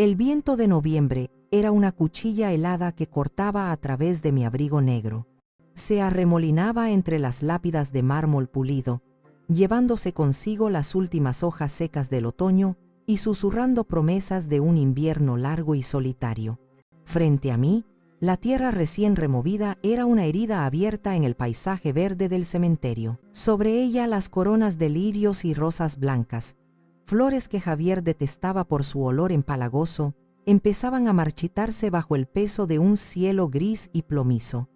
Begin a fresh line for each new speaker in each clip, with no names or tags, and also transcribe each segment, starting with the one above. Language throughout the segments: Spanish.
El viento de noviembre era una cuchilla helada que cortaba a través de mi abrigo negro. Se arremolinaba entre las lápidas de mármol pulido, llevándose consigo las últimas hojas secas del otoño y susurrando promesas de un invierno largo y solitario. Frente a mí, la tierra recién removida era una herida abierta en el paisaje verde del cementerio. Sobre ella las coronas de lirios y rosas blancas, flores que Javier detestaba por su olor empalagoso, empezaban a marchitarse bajo el peso de un cielo gris y plomizo.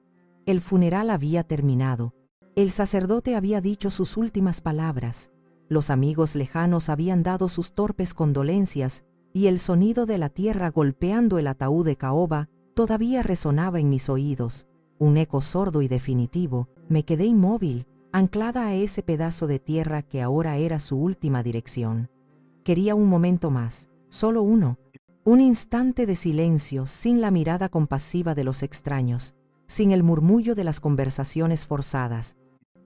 El funeral había terminado. El sacerdote había dicho sus últimas palabras. Los amigos lejanos habían dado sus torpes condolencias, y el sonido de la tierra golpeando el ataúd de caoba todavía resonaba en mis oídos. Un eco sordo y definitivo. Me quedé inmóvil, anclada a ese pedazo de tierra que ahora era su última dirección. Quería un momento más, solo uno. Un instante de silencio, sin la mirada compasiva de los extraños, sin el murmullo de las conversaciones forzadas.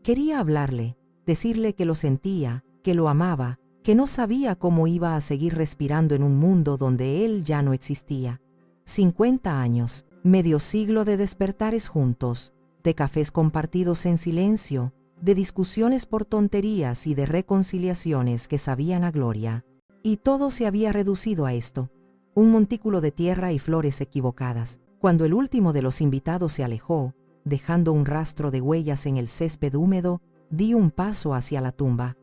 Quería hablarle, decirle que lo sentía, que lo amaba, que no sabía cómo iba a seguir respirando en un mundo donde él ya no existía. 50 años, medio siglo de despertares juntos, de cafés compartidos en silencio, de discusiones por tonterías y de reconciliaciones que sabían a gloria. Y todo se había reducido a esto, un montículo de tierra y flores equivocadas. Cuando el último de los invitados se alejó, dejando un rastro de huellas en el césped húmedo, di un paso hacia la tumba.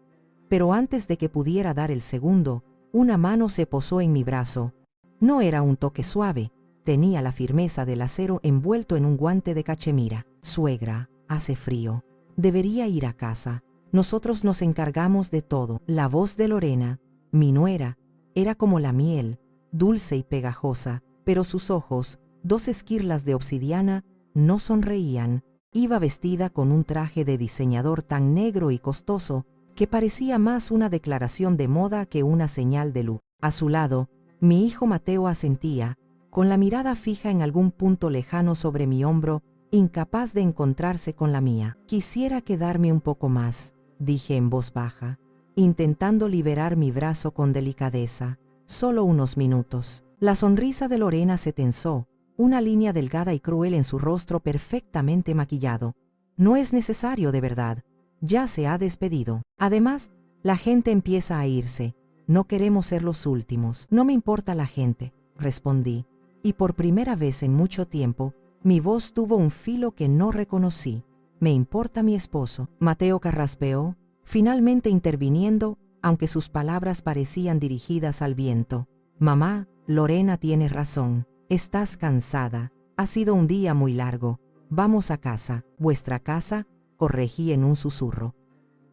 Pero antes de que pudiera dar el segundo, una mano se posó en mi brazo. No era un toque suave, tenía la firmeza del acero envuelto en un guante de cachemira. Suegra, hace frío. Debería ir a casa. Nosotros nos encargamos de todo. La voz de Lorena, mi nuera, era como la miel, dulce y pegajosa, pero sus ojos, 2 esquirlas de obsidiana, no sonreían. Iba vestida con un traje de diseñador tan negro y costoso que parecía más una declaración de moda que una señal de luz. A su lado, mi hijo Mateo asentía, con la mirada fija en algún punto lejano sobre mi hombro, incapaz de encontrarse con la mía. Quisiera quedarme un poco más, dije en voz baja, intentando liberar mi brazo con delicadeza. Solo unos minutos. La sonrisa de Lorena se tensó, una línea delgada y cruel en su rostro perfectamente maquillado. No es necesario de verdad. Ya se ha despedido. Además, la gente empieza a irse. No queremos ser los últimos. No me importa la gente, respondí. Y por primera vez en mucho tiempo, mi voz tuvo un filo que no reconocí. Me importa mi esposo. Mateo carraspeó, finalmente interviniendo, aunque sus palabras parecían dirigidas al viento. Mamá, Lorena tiene razón. Estás cansada. Ha sido un día muy largo. Vamos a casa. ¿Vuestra casa?, corregí en un susurro.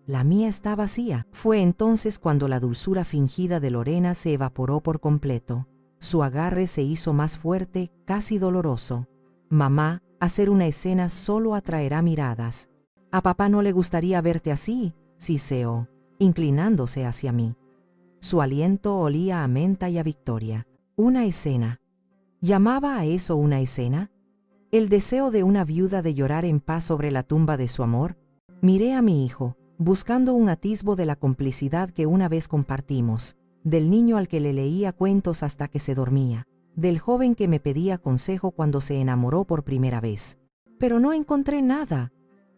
La mía está vacía. Fue entonces cuando la dulzura fingida de Lorena se evaporó por completo. Su agarre se hizo más fuerte, casi doloroso. Mamá, hacer una escena solo atraerá miradas. A papá no le gustaría verte así, siseó, inclinándose hacia mí. Su aliento olía a menta y a victoria. Una escena. ¿Llamaba a eso una escena? ¿El deseo de una viuda de llorar en paz sobre la tumba de su amor? Miré a mi hijo, buscando un atisbo de la complicidad que una vez compartimos, del niño al que le leía cuentos hasta que se dormía, del joven que me pedía consejo cuando se enamoró por primera vez. Pero no encontré nada.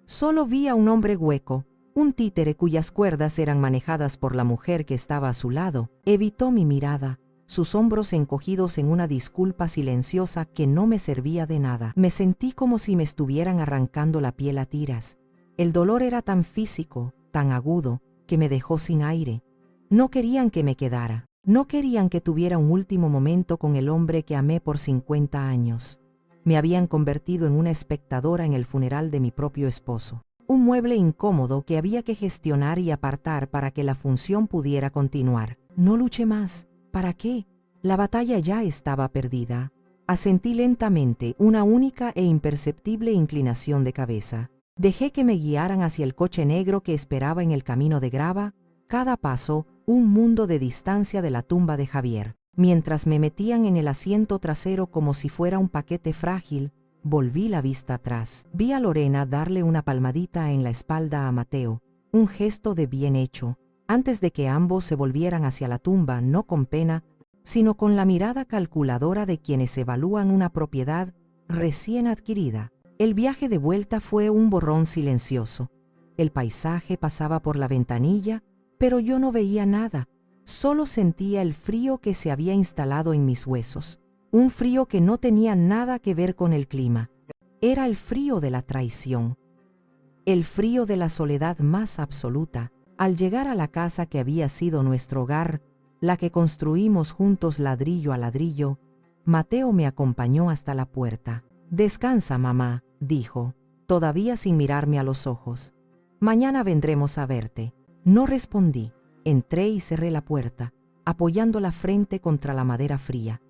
Solo vi a un hombre hueco, un títere cuyas cuerdas eran manejadas por la mujer que estaba a su lado. Evitó mi mirada, sus hombros encogidos en una disculpa silenciosa que no me servía de nada. Me sentí como si me estuvieran arrancando la piel a tiras. El dolor era tan físico, tan agudo, que me dejó sin aire. No querían que me quedara. No querían que tuviera un último momento con el hombre que amé por 50 años. Me habían convertido en una espectadora en el funeral de mi propio esposo. Un mueble incómodo que había que gestionar y apartar para que la función pudiera continuar. No luché más. ¿Para qué? La batalla ya estaba perdida. Asentí lentamente, una única e imperceptible inclinación de cabeza. Dejé que me guiaran hacia el coche negro que esperaba en el camino de grava, cada paso un mundo de distancia de la tumba de Javier. Mientras me metían en el asiento trasero como si fuera un paquete frágil, volví la vista atrás. Vi a Lorena darle una palmadita en la espalda a Mateo, un gesto de bien hecho. Antes de que ambos se volvieran hacia la tumba, no con pena, sino con la mirada calculadora de quienes evalúan una propiedad recién adquirida. El viaje de vuelta fue un borrón silencioso. El paisaje pasaba por la ventanilla, pero yo no veía nada. Solo sentía el frío que se había instalado en mis huesos. Un frío que no tenía nada que ver con el clima. Era el frío de la traición. El frío de la soledad más absoluta. Al llegar a la casa que había sido nuestro hogar, la que construimos juntos ladrillo a ladrillo, Mateo me acompañó hasta la puerta. «Descansa, mamá», dijo, todavía sin mirarme a los ojos. «Mañana vendremos a verte». No respondí. Entré y cerré la puerta, apoyando la frente contra la madera fría.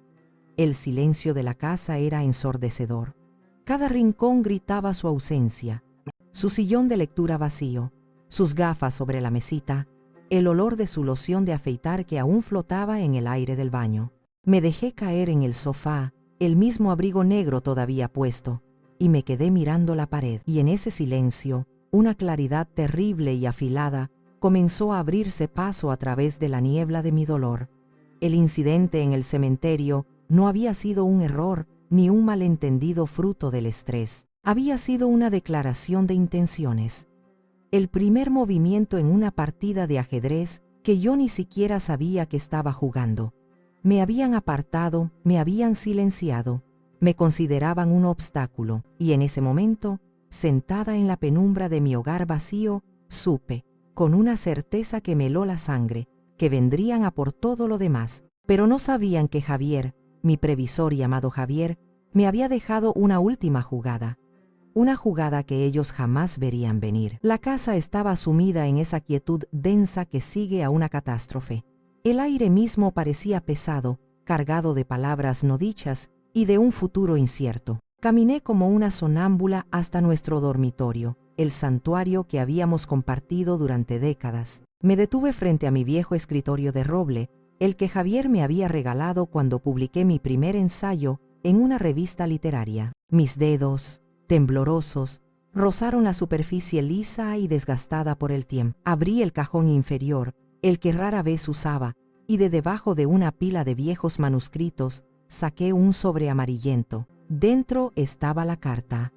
El silencio de la casa era ensordecedor. Cada rincón gritaba su ausencia. Su sillón de lectura vacío, sus gafas sobre la mesita, el olor de su loción de afeitar que aún flotaba en el aire del baño. Me dejé caer en el sofá, el mismo abrigo negro todavía puesto, y me quedé mirando la pared. Y en ese silencio, una claridad terrible y afilada comenzó a abrirse paso a través de la niebla de mi dolor. El incidente en el cementerio no había sido un error ni un malentendido fruto del estrés. Había sido una declaración de intenciones. El primer movimiento en una partida de ajedrez que yo ni siquiera sabía que estaba jugando. Me habían apartado, me habían silenciado, me consideraban un obstáculo, y en ese momento, sentada en la penumbra de mi hogar vacío, supe, con una certeza que me heló la sangre, que vendrían a por todo lo demás. Pero no sabían que Javier, mi previsor y amado Javier, me había dejado una última jugada. Una jugada que ellos jamás verían venir. La casa estaba sumida en esa quietud densa que sigue a una catástrofe. El aire mismo parecía pesado, cargado de palabras no dichas y de un futuro incierto. Caminé como una sonámbula hasta nuestro dormitorio, el santuario que habíamos compartido durante décadas. Me detuve frente a mi viejo escritorio de roble, el que Javier me había regalado cuando publiqué mi primer ensayo en una revista literaria. Mis dedos, temblorosos, rozaron la superficie lisa y desgastada por el tiempo. Abrí el cajón inferior, el que rara vez usaba, y de debajo de una pila de viejos manuscritos, saqué un sobre amarillento. Dentro estaba la carta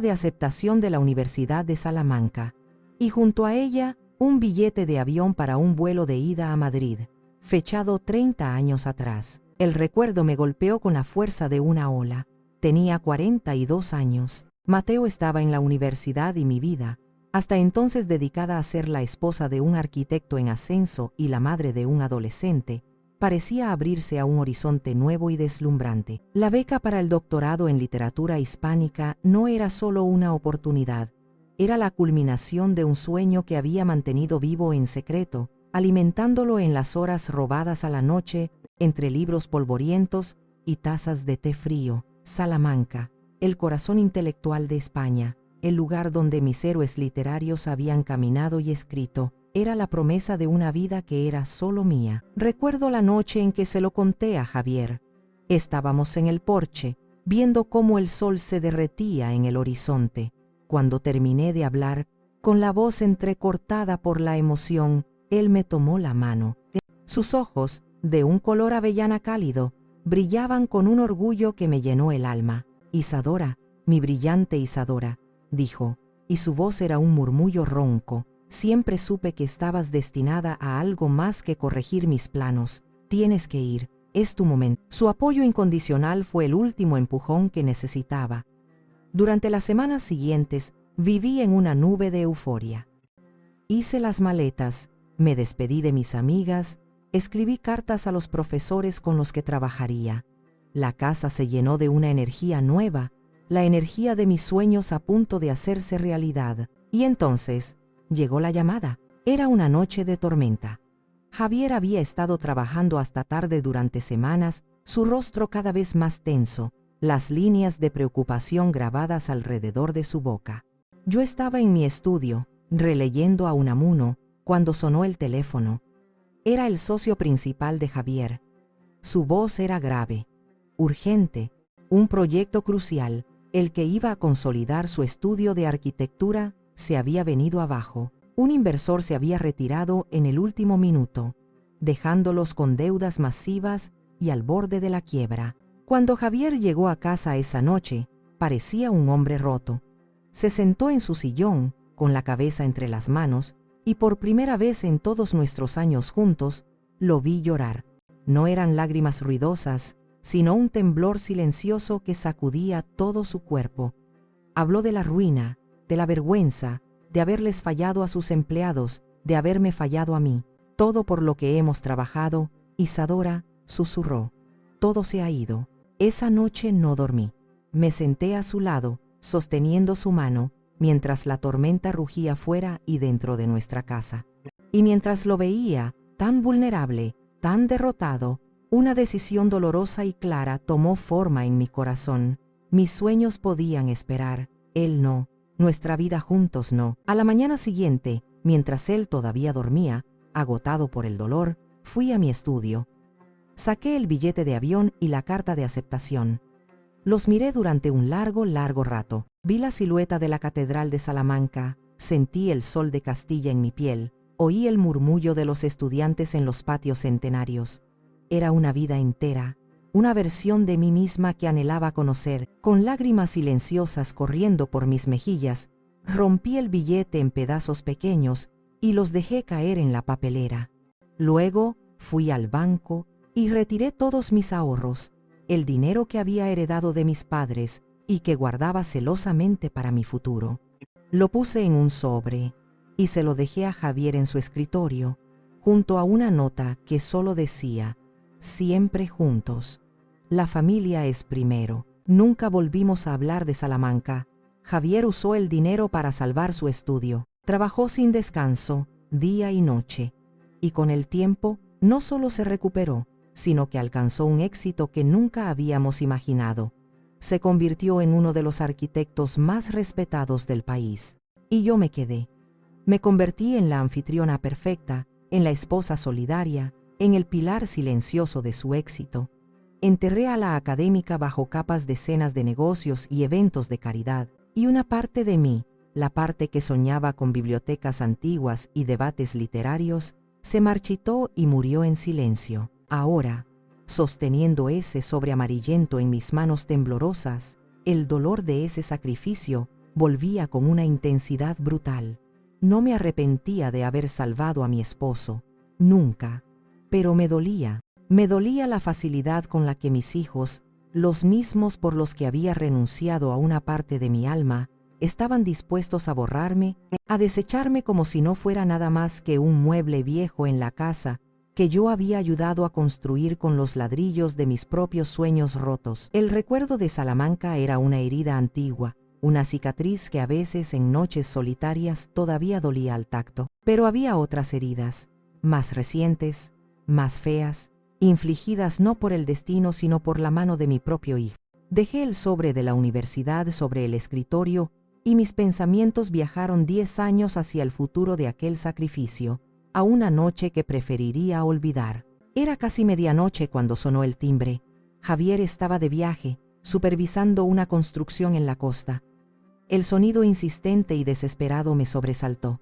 de aceptación de la Universidad de Salamanca, y junto a ella, un billete de avión para un vuelo de ida a Madrid, fechado 30 años atrás. El recuerdo me golpeó con la fuerza de una ola. Tenía 42 años. Mateo estaba en la universidad y mi vida, hasta entonces dedicada a ser la esposa de un arquitecto en ascenso y la madre de un adolescente, parecía abrirse a un horizonte nuevo y deslumbrante. La beca para el doctorado en literatura hispánica no era solo una oportunidad, era la culminación de un sueño que había mantenido vivo en secreto, alimentándolo en las horas robadas a la noche, entre libros polvorientos y tazas de té frío. Salamanca, el corazón intelectual de España, el lugar donde mis héroes literarios habían caminado y escrito, era la promesa de una vida que era solo mía. Recuerdo la noche en que se lo conté a Javier. Estábamos en el porche, viendo cómo el sol se derretía en el horizonte. Cuando terminé de hablar, con la voz entrecortada por la emoción, él me tomó la mano. Sus ojos, de un color avellana cálido, brillaban con un orgullo que me llenó el alma. «Isadora, mi brillante Isadora», dijo, y su voz era un murmullo ronco. «Siempre supe que estabas destinada a algo más que corregir mis planos. Tienes que ir, es tu momento». Su apoyo incondicional fue el último empujón que necesitaba. Durante las semanas siguientes, viví en una nube de euforia. Hice las maletas, me despedí de mis amigas, escribí cartas a los profesores con los que trabajaría. La casa se llenó de una energía nueva, la energía de mis sueños a punto de hacerse realidad. Y entonces, llegó la llamada. Era una noche de tormenta. Javier había estado trabajando hasta tarde durante semanas, su rostro cada vez más tenso, las líneas de preocupación grabadas alrededor de su boca. Yo estaba en mi estudio, releyendo a Unamuno, cuando sonó el teléfono. Era el socio principal de Javier. Su voz era grave, urgente, un proyecto crucial, el que iba a consolidar su estudio de arquitectura, se había venido abajo. Un inversor se había retirado en el último minuto. dejándolos con deudas masivas y al borde de la quiebra. Cuando Javier llegó a casa esa noche, parecía un hombre roto. Se sentó en su sillón, con la cabeza entre las manos, y por primera vez en todos nuestros años juntos, lo vi llorar. No eran lágrimas ruidosas, sino un temblor silencioso que sacudía todo su cuerpo. Habló de la ruina, de la vergüenza, de haberles fallado a sus empleados, de haberme fallado a mí. Todo por lo que hemos trabajado, Isadora, susurró. Todo se ha ido. Esa noche no dormí. Me senté a su lado, sosteniendo su mano, mientras la tormenta rugía fuera y dentro de nuestra casa. Y mientras lo veía, tan vulnerable, tan derrotado, una decisión dolorosa y clara tomó forma en mi corazón. Mis sueños podían esperar, él no, nuestra vida juntos no. A la mañana siguiente, mientras él todavía dormía, agotado por el dolor, fui a mi estudio. Saqué el billete de avión y la carta de aceptación. Los miré durante un largo rato. Vi la silueta de la Catedral de Salamanca, sentí el sol de Castilla en mi piel, oí el murmullo de los estudiantes en los patios centenarios. Era una vida entera, una versión de mí misma que anhelaba conocer. Con lágrimas silenciosas corriendo por mis mejillas, rompí el billete en pedazos pequeños y los dejé caer en la papelera. Luego fui al banco y retiré todos mis ahorros, el dinero que había heredado de mis padres y que guardaba celosamente para mi futuro. Lo puse en un sobre y se lo dejé a Javier en su escritorio, junto a una nota que solo decía: siempre juntos. La familia es primero. Nunca volvimos a hablar de Salamanca. Javier usó el dinero para salvar su estudio. Trabajó sin descanso, día y noche. Y con el tiempo, no solo se recuperó, sino que alcanzó un éxito que nunca habíamos imaginado. Se convirtió en uno de los arquitectos más respetados del país. Y yo me quedé. Me convertí en la anfitriona perfecta, en la esposa solidaria, en el pilar silencioso de su éxito. Enterré a la académica bajo capas de cenas de negocios y eventos de caridad, y una parte de mí, la parte que soñaba con bibliotecas antiguas y debates literarios, se marchitó y murió en silencio. Ahora, sosteniendo ese sobre amarillento en mis manos temblorosas, el dolor de ese sacrificio volvía con una intensidad brutal. No me arrepentía de haber salvado a mi esposo, nunca, pero me dolía la facilidad con la que mis hijos, los mismos por los que había renunciado a una parte de mi alma, estaban dispuestos a borrarme, a desecharme como si no fuera nada más que un mueble viejo en la casa que yo había ayudado a construir con los ladrillos de mis propios sueños rotos. El recuerdo de Salamanca era una herida antigua, una cicatriz que a veces en noches solitarias todavía dolía al tacto. Pero había otras heridas, más recientes, más feas, infligidas no por el destino sino por la mano de mi propio hijo. Dejé el sobre de la universidad sobre el escritorio y mis pensamientos viajaron 10 años hacia el futuro de aquel sacrificio, a una noche que preferiría olvidar. Era casi medianoche cuando sonó el timbre. Javier estaba de viaje, supervisando una construcción en la costa. El sonido insistente y desesperado me sobresaltó.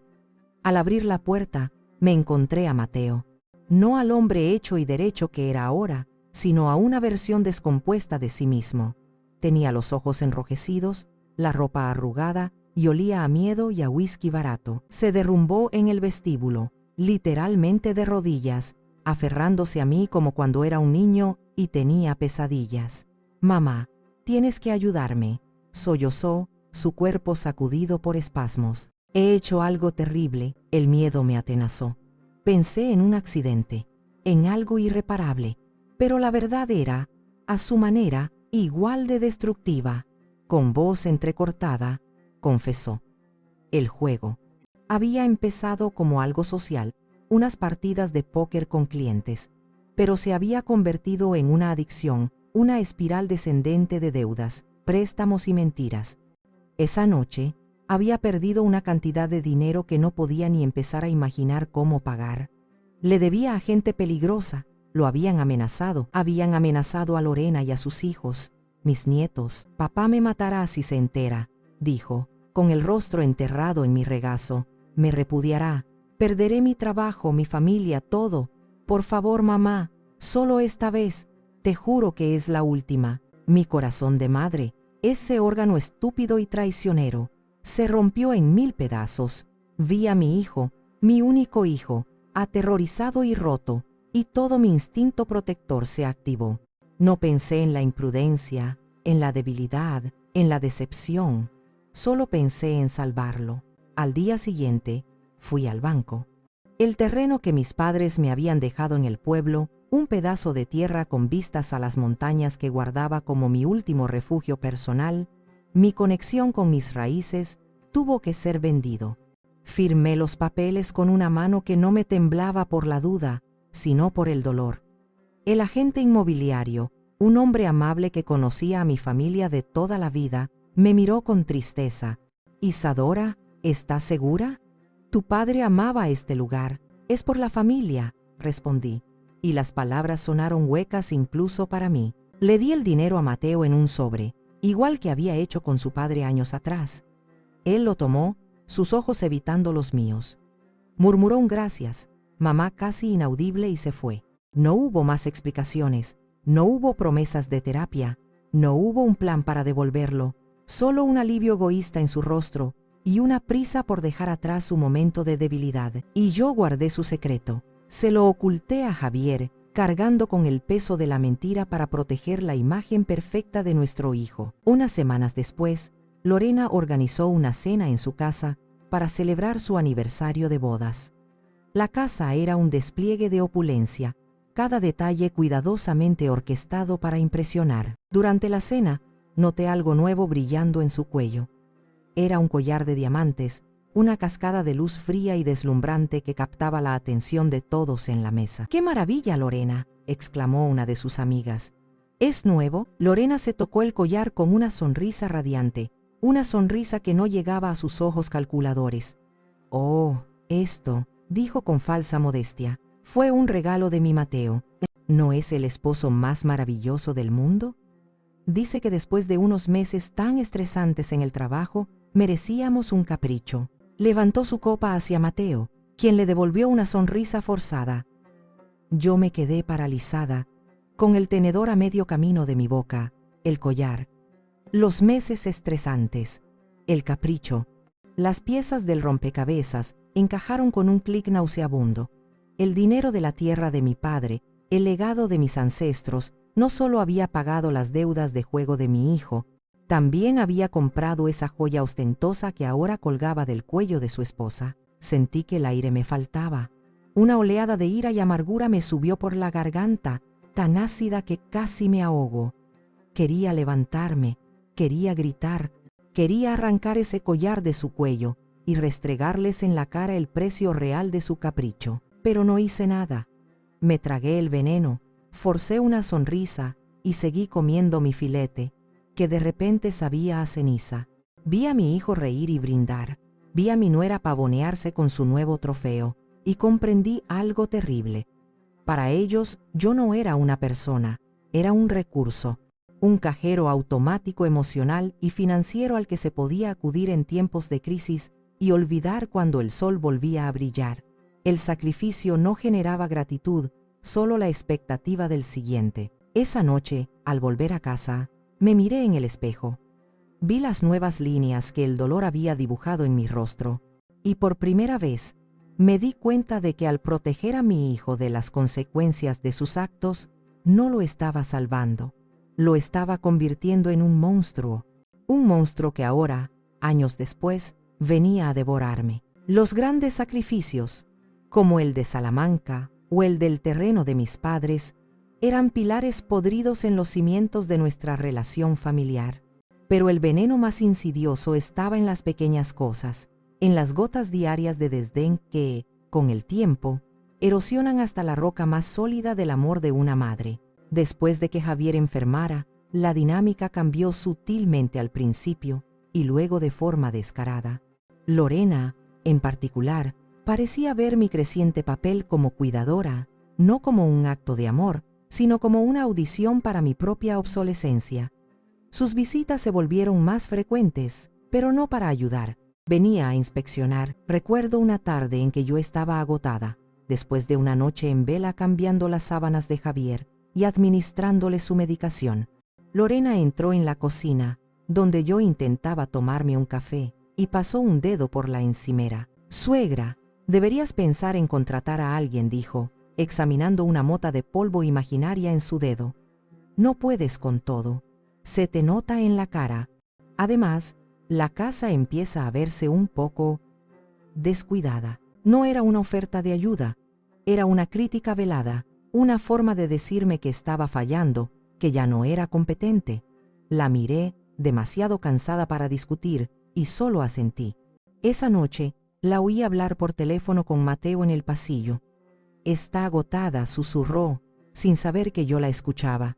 Al abrir la puerta, me encontré a Mateo. No al hombre hecho y derecho que era ahora, sino a una versión descompuesta de sí mismo. Tenía los ojos enrojecidos, la ropa arrugada y olía a miedo y a whisky barato. Se derrumbó en el vestíbulo, literalmente de rodillas, aferrándose a mí como cuando era un niño y tenía pesadillas. «Mamá, tienes que ayudarme», sollozó, su cuerpo sacudido por espasmos. «He hecho algo terrible», el miedo me atenazó. Pensé en un accidente, en algo irreparable, pero la verdad era, a su manera, igual de destructiva. Con voz entrecortada, confesó: «El juego». Había empezado como algo social, unas partidas de póker con clientes, pero se había convertido en una adicción, una espiral descendente de deudas, préstamos y mentiras. Esa noche, había perdido una cantidad de dinero que no podía ni empezar a imaginar cómo pagar. Le debía a gente peligrosa, lo habían amenazado a Lorena y a sus hijos, mis nietos. «Papá me matará si se entera», dijo, con el rostro enterrado en mi regazo. «Me repudiará, perderé mi trabajo, mi familia, todo. Por favor, mamá, solo esta vez, te juro que es la última. Mi corazón de madre, ese órgano estúpido y traicionero, se rompió en 1000 pedazos. Vi a mi hijo, mi único hijo, aterrorizado y roto, y todo mi instinto protector se activó. No pensé en la imprudencia, en la debilidad, en la decepción. Solo pensé en salvarlo. Al día siguiente, fui al banco. El terreno que mis padres me habían dejado en el pueblo, un pedazo de tierra con vistas a las montañas que guardaba como mi último refugio personal, mi conexión con mis raíces, tuvo que ser vendido. Firmé los papeles con una mano que no me temblaba por la duda, sino por el dolor. El agente inmobiliario, un hombre amable que conocía a mi familia de toda la vida, me miró con tristeza. «Isadora, ¿estás segura? Tu padre amaba este lugar. Es por la familia», respondí, y las palabras sonaron huecas incluso para mí. Le di el dinero a Mateo en un sobre, igual que había hecho con su padre años atrás. Él lo tomó, sus ojos evitando los míos. Murmuró un gracias, mamá casi inaudible, y se fue. No hubo más explicaciones, no hubo promesas de terapia, no hubo un plan para devolverlo, solo un alivio egoísta en su rostro y una prisa por dejar atrás su momento de debilidad. Y yo guardé su secreto. Se lo oculté a Javier, cargando con el peso de la mentira para proteger la imagen perfecta de nuestro hijo. Unas semanas después, Lorena organizó una cena en su casa para celebrar su aniversario de bodas. La casa era un despliegue de opulencia, cada detalle cuidadosamente orquestado para impresionar. Durante la cena, noté algo nuevo brillando en su cuello. Era un collar de diamantes, una cascada de luz fría y deslumbrante que captaba la atención de todos en la mesa. «¡Qué maravilla, Lorena!», exclamó una de sus amigas. «¿Es nuevo?». Lorena se tocó el collar con una sonrisa radiante, una sonrisa que no llegaba a sus ojos calculadores. «Oh, esto», dijo con falsa modestia, «fue un regalo de mi Mateo. ¿No es el esposo más maravilloso del mundo? Dice que después de unos meses tan estresantes en el trabajo, merecíamos un capricho». Levantó su copa hacia Mateo, quien le devolvió una sonrisa forzada. Yo me quedé paralizada, con el tenedor a medio camino de mi boca, el collar, los meses estresantes, el capricho. Las piezas del rompecabezas encajaron con un clic nauseabundo. El dinero de la tierra de mi padre, el legado de mis ancestros, no solo había pagado las deudas de juego de mi hijo, también había comprado esa joya ostentosa que ahora colgaba del cuello de su esposa. Sentí que el aire me faltaba. Una oleada de ira y amargura me subió por la garganta, tan ácida que casi me ahogó. Quería levantarme, quería gritar, quería arrancar ese collar de su cuello y restregarles en la cara el precio real de su capricho. Pero no hice nada. Me tragué el veneno, forcé una sonrisa y seguí comiendo mi filete, que de repente sabía a ceniza. Vi a mi hijo reír y brindar, vi a mi nuera pavonearse con su nuevo trofeo, y comprendí algo terrible. Para ellos yo no era una persona, era un recurso, un cajero automático emocional y financiero al que se podía acudir en tiempos de crisis y olvidar cuando el sol volvía a brillar. El sacrificio no generaba gratitud, solo la expectativa del siguiente. Esa noche, al volver a casa, me miré en el espejo. Vi las nuevas líneas que el dolor había dibujado en mi rostro, y por primera vez me di cuenta de que al proteger a mi hijo de las consecuencias de sus actos, no lo estaba salvando, lo estaba convirtiendo en un monstruo que ahora, años después, venía a devorarme. Los grandes sacrificios, como el de Salamanca o el del terreno de mis padres, eran pilares podridos en los cimientos de nuestra relación familiar. Pero el veneno más insidioso estaba en las pequeñas cosas, en las gotas diarias de desdén que, con el tiempo, erosionan hasta la roca más sólida del amor de una madre. Después de que Javier enfermara, la dinámica cambió sutilmente al principio y luego de forma descarada. Lorena, en particular, parecía ver mi creciente papel como cuidadora, no como un acto de amor, sino como una audición para mi propia obsolescencia. Sus visitas se volvieron más frecuentes, pero no para ayudar. Venía a inspeccionar. Recuerdo una tarde en que yo estaba agotada. después de una noche en vela cambiando las sábanas de Javier y administrándole su medicación. Lorena entró en la cocina, donde yo intentaba tomarme un café, y pasó un dedo por la encimera. «Suegra, deberías pensar en contratar a alguien», dijo, examinando una mota de polvo imaginaria en su dedo. «No puedes con todo. Se te nota en la cara. Además, la casa empieza a verse un poco descuidada». No era una oferta de ayuda, era una crítica velada, una forma de decirme que estaba fallando, que ya no era competente. La miré, demasiado cansada para discutir, y solo asentí. Esa noche, la oí hablar por teléfono con Mateo en el pasillo. «Está agotada», susurró, sin saber que yo la escuchaba.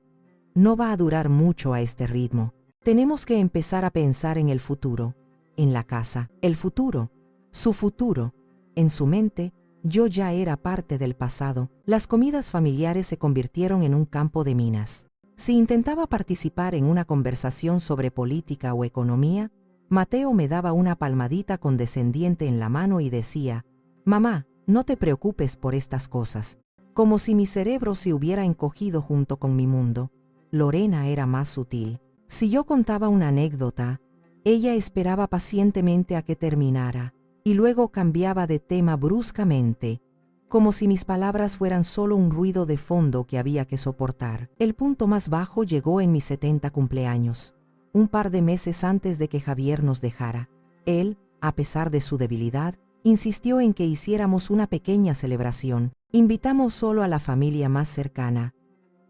«No va a durar mucho a este ritmo. Tenemos que empezar a pensar en el futuro, en la casa, el futuro, su futuro». En su mente, yo ya era parte del pasado. Las comidas familiares se convirtieron en un campo de minas. Si intentaba participar en una conversación sobre política o economía, Mateo me daba una palmadita condescendiente en la mano y decía: «Mamá, no te preocupes por estas cosas», como si mi cerebro se hubiera encogido junto con mi mundo. Lorena era más sutil. Si yo contaba una anécdota, ella esperaba pacientemente a que terminara, y luego cambiaba de tema bruscamente, como si mis palabras fueran solo un ruido de fondo que había que soportar. El punto más bajo llegó en mis 70 cumpleaños, un par de meses antes de que Javier nos dejara. Él, a pesar de su debilidad, insistió en que hiciéramos una pequeña celebración. Invitamos solo a la familia más cercana.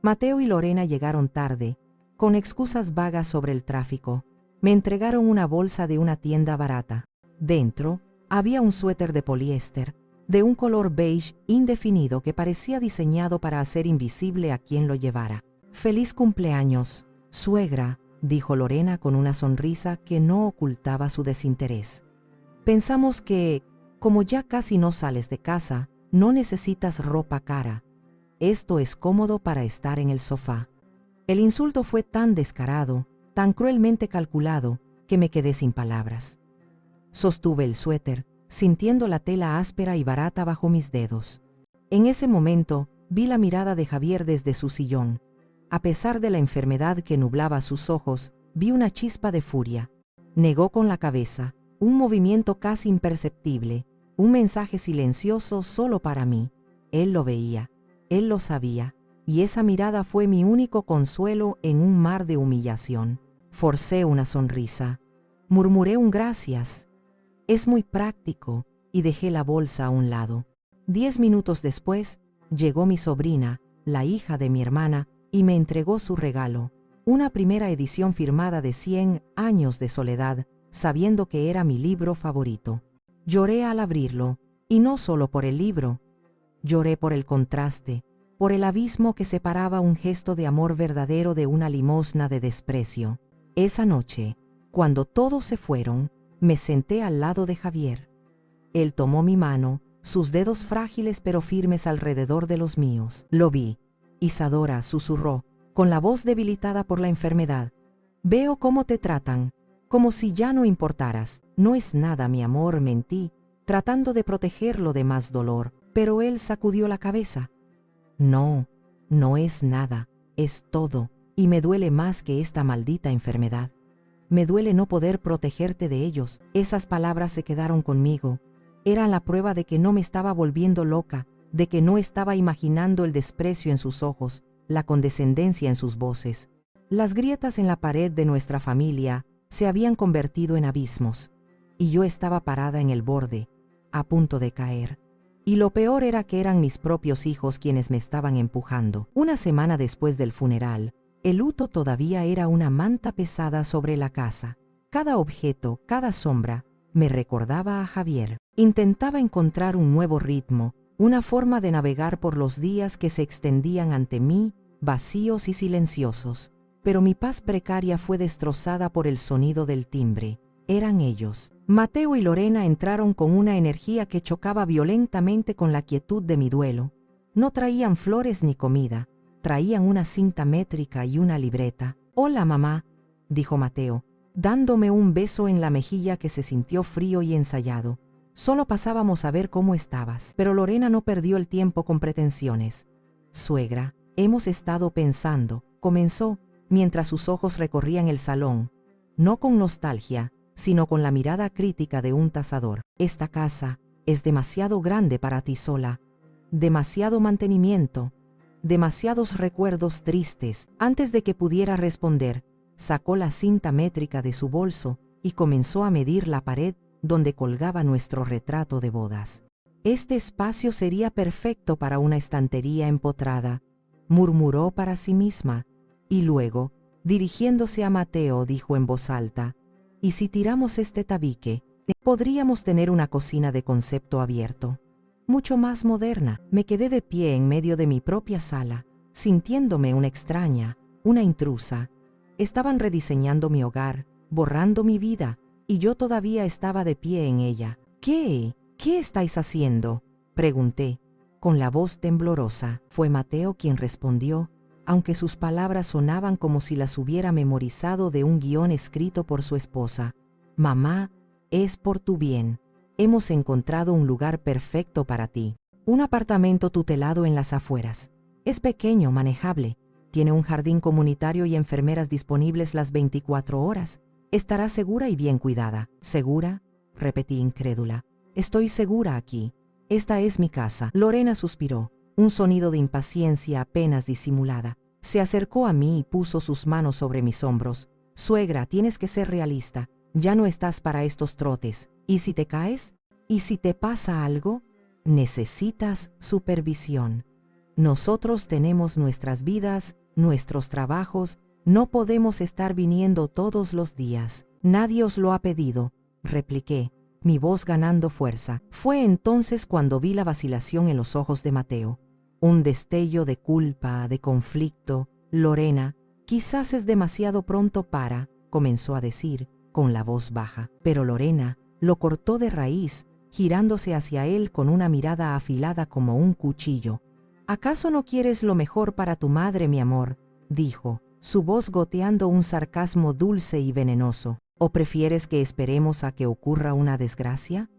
Mateo y Lorena llegaron tarde, con excusas vagas sobre el tráfico. Me entregaron una bolsa de una tienda barata. Dentro, había un suéter de poliéster, de un color beige indefinido que parecía diseñado para hacer invisible a quien lo llevara. «Feliz cumpleaños, suegra», dijo Lorena con una sonrisa que no ocultaba su desinterés. «Pensamos que, como ya casi no sales de casa, no necesitas ropa cara. Esto es cómodo para estar en el sofá». El insulto fue tan descarado, tan cruelmente calculado, que me quedé sin palabras. Sostuve el suéter, sintiendo la tela áspera y barata bajo mis dedos. En ese momento, vi la mirada de Javier desde su sillón. A pesar de la enfermedad que nublaba sus ojos, vi una chispa de furia. Negó con la cabeza, un movimiento casi imperceptible, un mensaje silencioso solo para mí. Él lo veía, él lo sabía, y esa mirada fue mi único consuelo en un mar de humillación. Forcé una sonrisa. Murmuré un gracias. «Es muy práctico», y dejé la bolsa a un lado. 10 minutos después, llegó mi sobrina, la hija de mi hermana, y me entregó su regalo, una primera edición firmada de 100 años de soledad, sabiendo que era mi libro favorito. Lloré al abrirlo, y no solo por el libro. Lloré por el contraste, por el abismo que separaba un gesto de amor verdadero de una limosna de desprecio. Esa noche, cuando todos se fueron, me senté al lado de Javier. Él tomó mi mano, sus dedos frágiles pero firmes alrededor de los míos. Lo vi. «Isadora», susurró, con la voz debilitada por la enfermedad. «Veo cómo te tratan, como si ya no importaras». «No es nada, mi amor», mentí, tratando de protegerlo de más dolor, pero él sacudió la cabeza. «No, no es nada, es todo, y me duele más que esta maldita enfermedad. Me duele no poder protegerte de ellos». Esas palabras se quedaron conmigo. Eran la prueba de que no me estaba volviendo loca, de que no estaba imaginando el desprecio en sus ojos, la condescendencia en sus voces. Las grietas en la pared de nuestra familia se habían convertido en abismos, y yo estaba parada en el borde, a punto de caer. Y lo peor era que eran mis propios hijos quienes me estaban empujando. Una semana después del funeral, el luto todavía era una manta pesada sobre la casa. Cada objeto, cada sombra, me recordaba a Javier. Intentaba encontrar un nuevo ritmo, una forma de navegar por los días que se extendían ante mí, vacíos y silenciosos. Pero mi paz precaria fue destrozada por el sonido del timbre. Eran ellos. Mateo y Lorena entraron con una energía que chocaba violentamente con la quietud de mi duelo. No traían flores ni comida. Traían una cinta métrica y una libreta. «Hola, mamá», dijo Mateo, dándome un beso en la mejilla que se sintió frío y ensayado. Solo pasábamos a ver cómo estabas. Pero Lorena no perdió el tiempo con pretensiones. Suegra, hemos estado pensando, comenzó, mientras sus ojos recorrían el salón, no con nostalgia, sino con la mirada crítica de un tasador. Esta casa es demasiado grande para ti sola. Demasiado mantenimiento. Demasiados recuerdos tristes. Antes de que pudiera responder, sacó la cinta métrica de su bolso y comenzó a medir la pared donde colgaba nuestro retrato de bodas. Este espacio sería perfecto para una estantería empotrada, murmuró para sí misma, y luego, dirigiéndose a Mateo, dijo en voz alta, ¿y si tiramos este tabique? Podríamos tener una cocina de concepto abierto, mucho más moderna. Me quedé de pie en medio de mi propia sala, sintiéndome una extraña, una intrusa. Estaban rediseñando mi hogar, borrando mi vida, y yo todavía estaba de pie en ella. ¿Qué estáis haciendo?, pregunté, con la voz temblorosa. Fue Mateo quien respondió, aunque sus palabras sonaban como si las hubiera memorizado de un guión escrito por su esposa. Mamá, es por tu bien. Hemos encontrado un lugar perfecto para ti. Un apartamento tutelado en las afueras. Es pequeño, manejable. Tiene un jardín comunitario y enfermeras disponibles las 24 horas. Estará segura y bien cuidada. ¿Segura?, repetí incrédula. Estoy segura aquí. Esta es mi casa. Lorena suspiró, un sonido de impaciencia apenas disimulada. Se acercó a mí y puso sus manos sobre mis hombros. Suegra, tienes que ser realista. Ya no estás para estos trotes. ¿Y si te caes? ¿Y si te pasa algo? Necesitas supervisión. Nosotros tenemos nuestras vidas, nuestros trabajos. No podemos estar viniendo todos los días. Nadie os lo ha pedido, repliqué, mi voz ganando fuerza. Fue entonces cuando vi la vacilación en los ojos de Mateo. Un destello de culpa, de conflicto. Lorena, quizás es demasiado pronto para, comenzó a decir, con la voz baja. Pero Lorena lo cortó de raíz, girándose hacia él con una mirada afilada como un cuchillo. ¿Acaso no quieres lo mejor para tu madre, mi amor?, dijo, su voz goteando un sarcasmo dulce y venenoso. ¿O prefieres que esperemos a que ocurra una desgracia?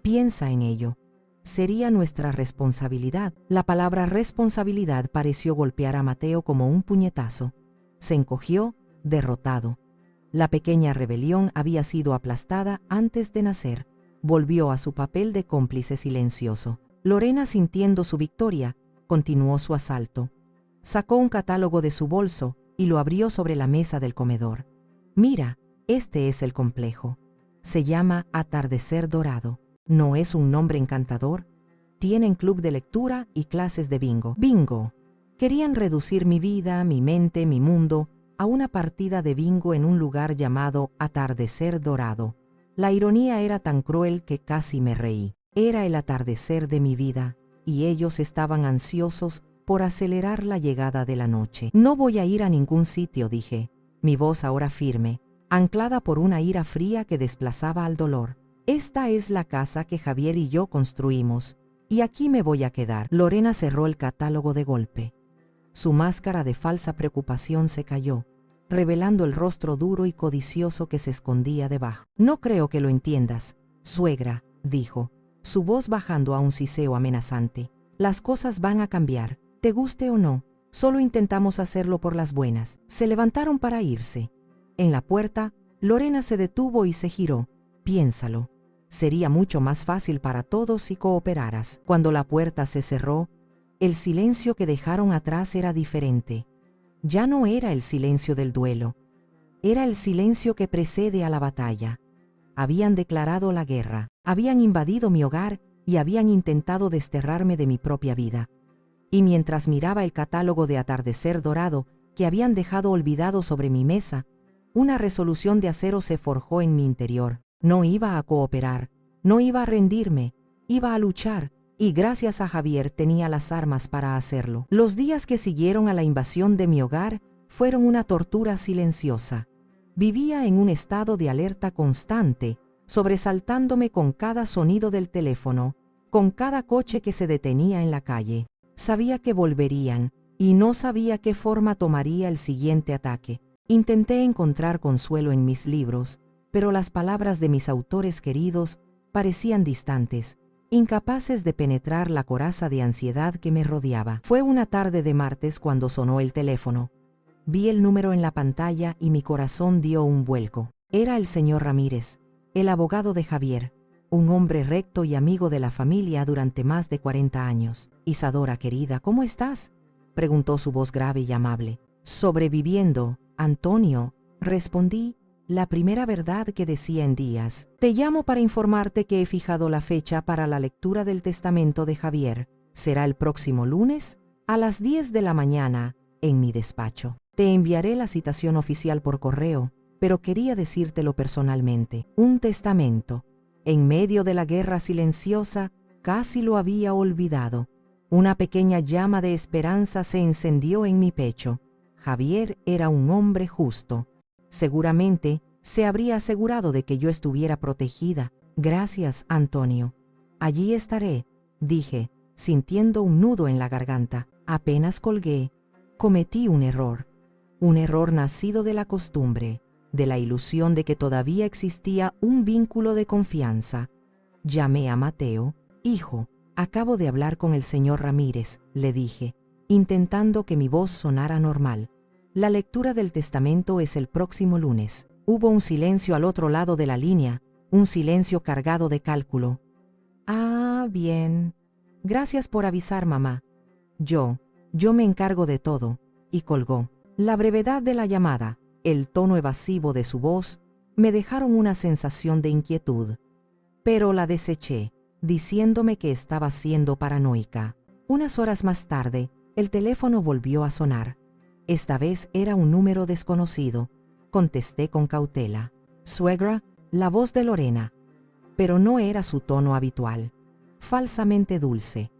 Piensa en ello. Sería nuestra responsabilidad. La palabra responsabilidad pareció golpear a Mateo como un puñetazo. Se encogió, derrotado. La pequeña rebelión había sido aplastada antes de nacer. Volvió a su papel de cómplice silencioso. Lorena, sintiendo su victoria, continuó su asalto. Sacó un catálogo de su bolso y lo abrió sobre la mesa del comedor. Mira, este es el complejo. Se llama Atardecer Dorado. ¿No es un nombre encantador? Tienen club de lectura y clases de bingo. ¡Bingo! Querían reducir mi vida, mi mente, mi mundo a una partida de bingo en un lugar llamado Atardecer Dorado. La ironía era tan cruel que casi me reí. Era el atardecer de mi vida, y ellos estaban ansiosos por acelerar la llegada de la noche. No voy a ir a ningún sitio, dije, mi voz ahora firme, anclada por una ira fría que desplazaba al dolor. Esta es la casa que Javier y yo construimos, y aquí me voy a quedar. Lorena cerró el catálogo de golpe. Su máscara de falsa preocupación se cayó, revelando el rostro duro y codicioso que se escondía debajo. No creo que lo entiendas, suegra, dijo, su voz bajando a un siseo amenazante. Las cosas van a cambiar, te guste o no, solo intentamos hacerlo por las buenas. Se levantaron para irse. En la puerta, Lorena se detuvo y se giró. Piénsalo. Sería mucho más fácil para todos si cooperaras. Cuando la puerta se cerró, el silencio que dejaron atrás era diferente. Ya no era el silencio del duelo. Era el silencio que precede a la batalla. Habían declarado la guerra, habían invadido mi hogar y habían intentado desterrarme de mi propia vida. Y mientras miraba el catálogo de Atardecer Dorado que habían dejado olvidado sobre mi mesa, una resolución de acero se forjó en mi interior. No iba a cooperar, no iba a rendirme, iba a luchar, y gracias a Javier tenía las armas para hacerlo. Los días que siguieron a la invasión de mi hogar fueron una tortura silenciosa. Vivía en un estado de alerta constante, sobresaltándome con cada sonido del teléfono, con cada coche que se detenía en la calle. Sabía que volverían, y no sabía qué forma tomaría el siguiente ataque. Intenté encontrar consuelo en mis libros, pero las palabras de mis autores queridos parecían distantes, incapaces de penetrar la coraza de ansiedad que me rodeaba. Fue una tarde de martes cuando sonó el teléfono. Vi el número en la pantalla y mi corazón dio un vuelco. Era el señor Ramírez, el abogado de Javier, un hombre recto y amigo de la familia durante más de 40 años. «Isadora, querida, ¿cómo estás?», preguntó su voz grave y amable. «Sobreviviendo, Antonio», respondí, la primera verdad que decía en días. «Te llamo para informarte que he fijado la fecha para la lectura del testamento de Javier. Será el próximo lunes, a las 10 de la mañana, en mi despacho. Te enviaré la citación oficial por correo, pero quería decírtelo personalmente. Un testamento. En medio de la guerra silenciosa, casi lo había olvidado. Una pequeña llama de esperanza se encendió en mi pecho. Javier era un hombre justo. Seguramente se habría asegurado de que yo estuviera protegida. Gracias, Antonio. Allí estaré», dije, sintiendo un nudo en la garganta. Apenas colgué, cometí un error nacido de la costumbre, de la ilusión de que todavía existía un vínculo de confianza. Llamé a Mateo. «Hijo, acabo de hablar con el señor Ramírez», le dije, intentando que mi voz sonara normal. «La lectura del testamento es el próximo lunes». Hubo un silencio al otro lado de la línea, un silencio cargado de cálculo. «Ah, bien. Gracias por avisar, mamá. Yo me encargo de todo», y colgó. La brevedad de la llamada, el tono evasivo de su voz, me dejaron una sensación de inquietud. Pero la deseché, diciéndome que estaba siendo paranoica. Unas horas más tarde, el teléfono volvió a sonar. Esta vez era un número desconocido. Contesté con cautela. «Suegra», la voz de Lorena. Pero no era su tono habitual. Falsamente dulce.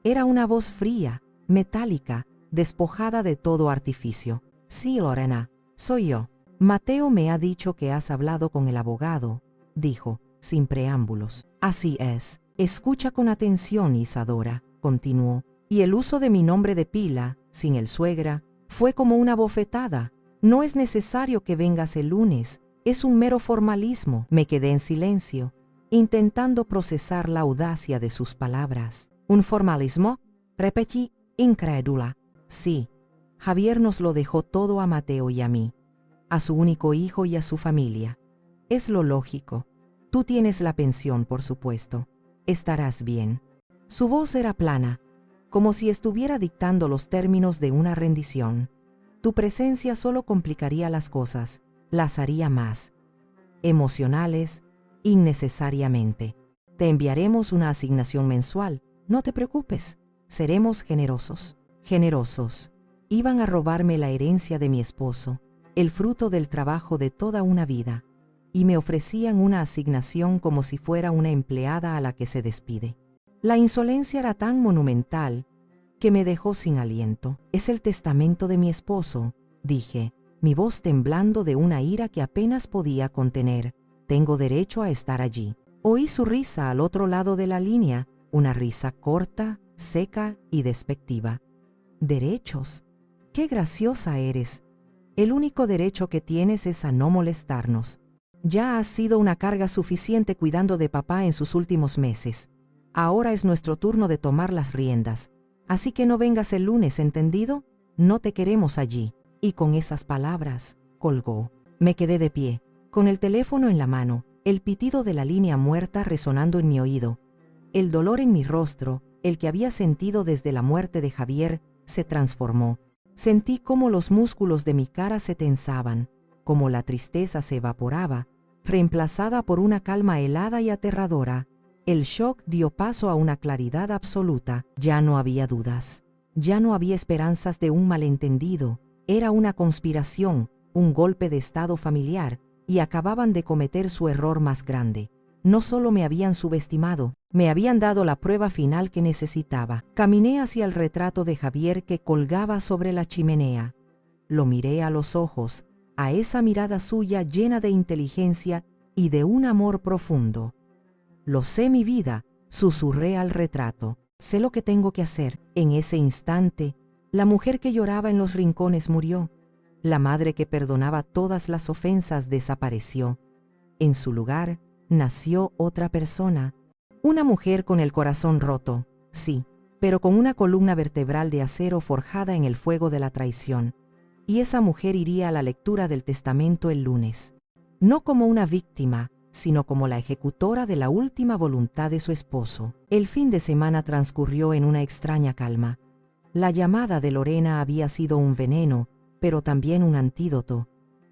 Era una voz fría, metálica, despojada de todo artificio. «Sí, Lorena, soy yo. Mateo me ha dicho que has hablado con el abogado», dijo, sin preámbulos. «Así es. Escucha con atención, Isadora», continuó, y el uso de mi nombre de pila, sin el suegra, fue como una bofetada. «No es necesario que vengas el lunes. Es un mero formalismo». Me quedé en silencio, intentando procesar la audacia de sus palabras. «¿Un formalismo?», repetí, incrédula. «Sí, Javier nos lo dejó todo a Mateo y a mí, a su único hijo y a su familia. Es lo lógico. Tú tienes la pensión, por supuesto. Estarás bien». Su voz era plana, como si estuviera dictando los términos de una rendición. «Tu presencia solo complicaría las cosas, las haría más emocionales, innecesariamente. Te enviaremos una asignación mensual. No te preocupes. Seremos generosos». Generosos. Iban a robarme la herencia de mi esposo, el fruto del trabajo de toda una vida, y me ofrecían una asignación como si fuera una empleada a la que se despide. La insolencia era tan monumental que me dejó sin aliento. «Es el testamento de mi esposo», dije, mi voz temblando de una ira que apenas podía contener. «Tengo derecho a estar allí». Oí su risa al otro lado de la línea, una risa corta, seca y despectiva. «¿Derechos? Qué graciosa eres. El único derecho que tienes es a no molestarnos. Ya has sido una carga suficiente cuidando de papá en sus últimos meses. Ahora es nuestro turno de tomar las riendas. Así que no vengas el lunes, ¿entendido? No te queremos allí». Y con esas palabras, colgó. Me quedé de pie, con el teléfono en la mano, el pitido de la línea muerta resonando en mi oído. El dolor en mi rostro, el que había sentido desde la muerte de Javier, se transformó. Sentí cómo los músculos de mi cara se tensaban, cómo la tristeza se evaporaba, reemplazada por una calma helada y aterradora. El shock dio paso a una claridad absoluta. Ya no había dudas. Ya no había esperanzas de un malentendido. Era una conspiración, un golpe de estado familiar, y acababan de cometer su error más grande. No solo me habían subestimado, me habían dado la prueba final que necesitaba. Caminé hacia el retrato de Javier que colgaba sobre la chimenea. Lo miré a los ojos, a esa mirada suya llena de inteligencia y de un amor profundo. «Lo sé, mi vida», susurré al retrato. «Sé lo que tengo que hacer». En ese instante, la mujer que lloraba en los rincones murió. La madre que perdonaba todas las ofensas desapareció. En su lugar, nació otra persona. Una mujer con el corazón roto, sí, pero con una columna vertebral de acero forjada en el fuego de la traición. Y esa mujer iría a la lectura del testamento el lunes. No como una víctima, sino como la ejecutora de la última voluntad de su esposo. El fin de semana transcurrió en una extraña calma. La llamada de Lorena había sido un veneno, pero también un antídoto.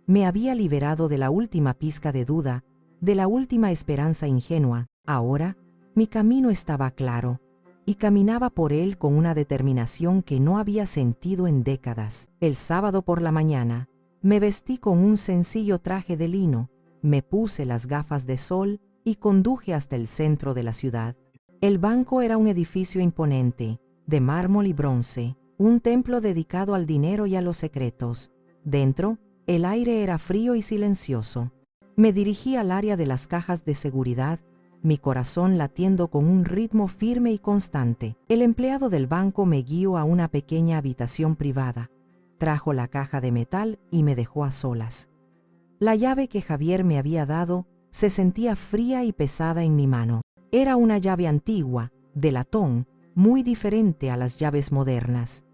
Me había liberado de la última pizca de duda, de la última esperanza ingenua. Ahora, mi camino estaba claro, y caminaba por él con una determinación que no había sentido en décadas. El sábado por la mañana, me vestí con un sencillo traje de lino, me puse las gafas de sol y conduje hasta el centro de la ciudad. El banco era un edificio imponente, de mármol y bronce, un templo dedicado al dinero y a los secretos. Dentro, el aire era frío y silencioso. Me dirigí al área de las cajas de seguridad, mi corazón latiendo con un ritmo firme y constante. El empleado del banco me guió a una pequeña habitación privada. Trajo la caja de metal y me dejó a solas. La llave que Javier me había dado se sentía fría y pesada en mi mano. Era una llave antigua, de latón, muy diferente a las llaves modernas.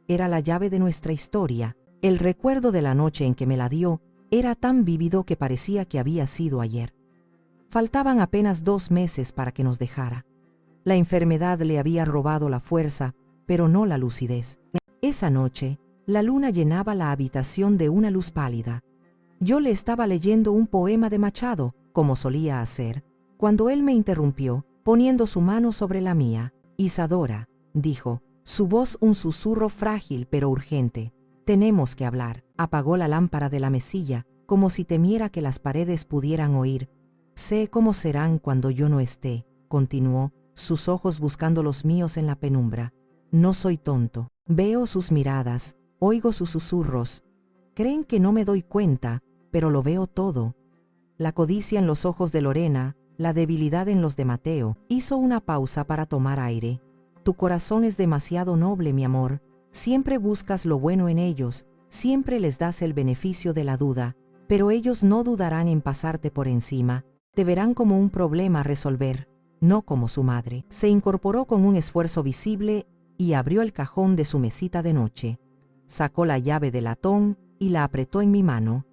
Era la llave de nuestra historia. El recuerdo de la noche en que me la dio era tan vívido que parecía que había sido ayer. Faltaban apenas 2 meses para que nos dejara. La enfermedad le había robado la fuerza, pero no la lucidez. Esa noche, la luna llenaba la habitación de una luz pálida. Yo le estaba leyendo un poema de Machado, como solía hacer, cuando él me interrumpió, poniendo su mano sobre la mía. Isadora, dijo, su voz un susurro frágil pero urgente. Tenemos que hablar. Apagó la lámpara de la mesilla, como si temiera que las paredes pudieran oír. Sé cómo serán cuando yo no esté, continuó, sus ojos buscando los míos en la penumbra. No soy tonto. Veo sus miradas, oigo sus susurros. Creen que no me doy cuenta, pero lo veo todo. La codicia en los ojos de Lorena, la debilidad en los de Mateo. Hizo una pausa para tomar aire. Tu corazón es demasiado noble, mi amor. Siempre buscas lo bueno en ellos, siempre les das el beneficio de la duda, pero ellos no dudarán en pasarte por encima. Te verán como un problema a resolver, no como su madre. Se incorporó con un esfuerzo visible y abrió el cajón de su mesita de noche. Sacó la llave de latón y la apretó en mi mano.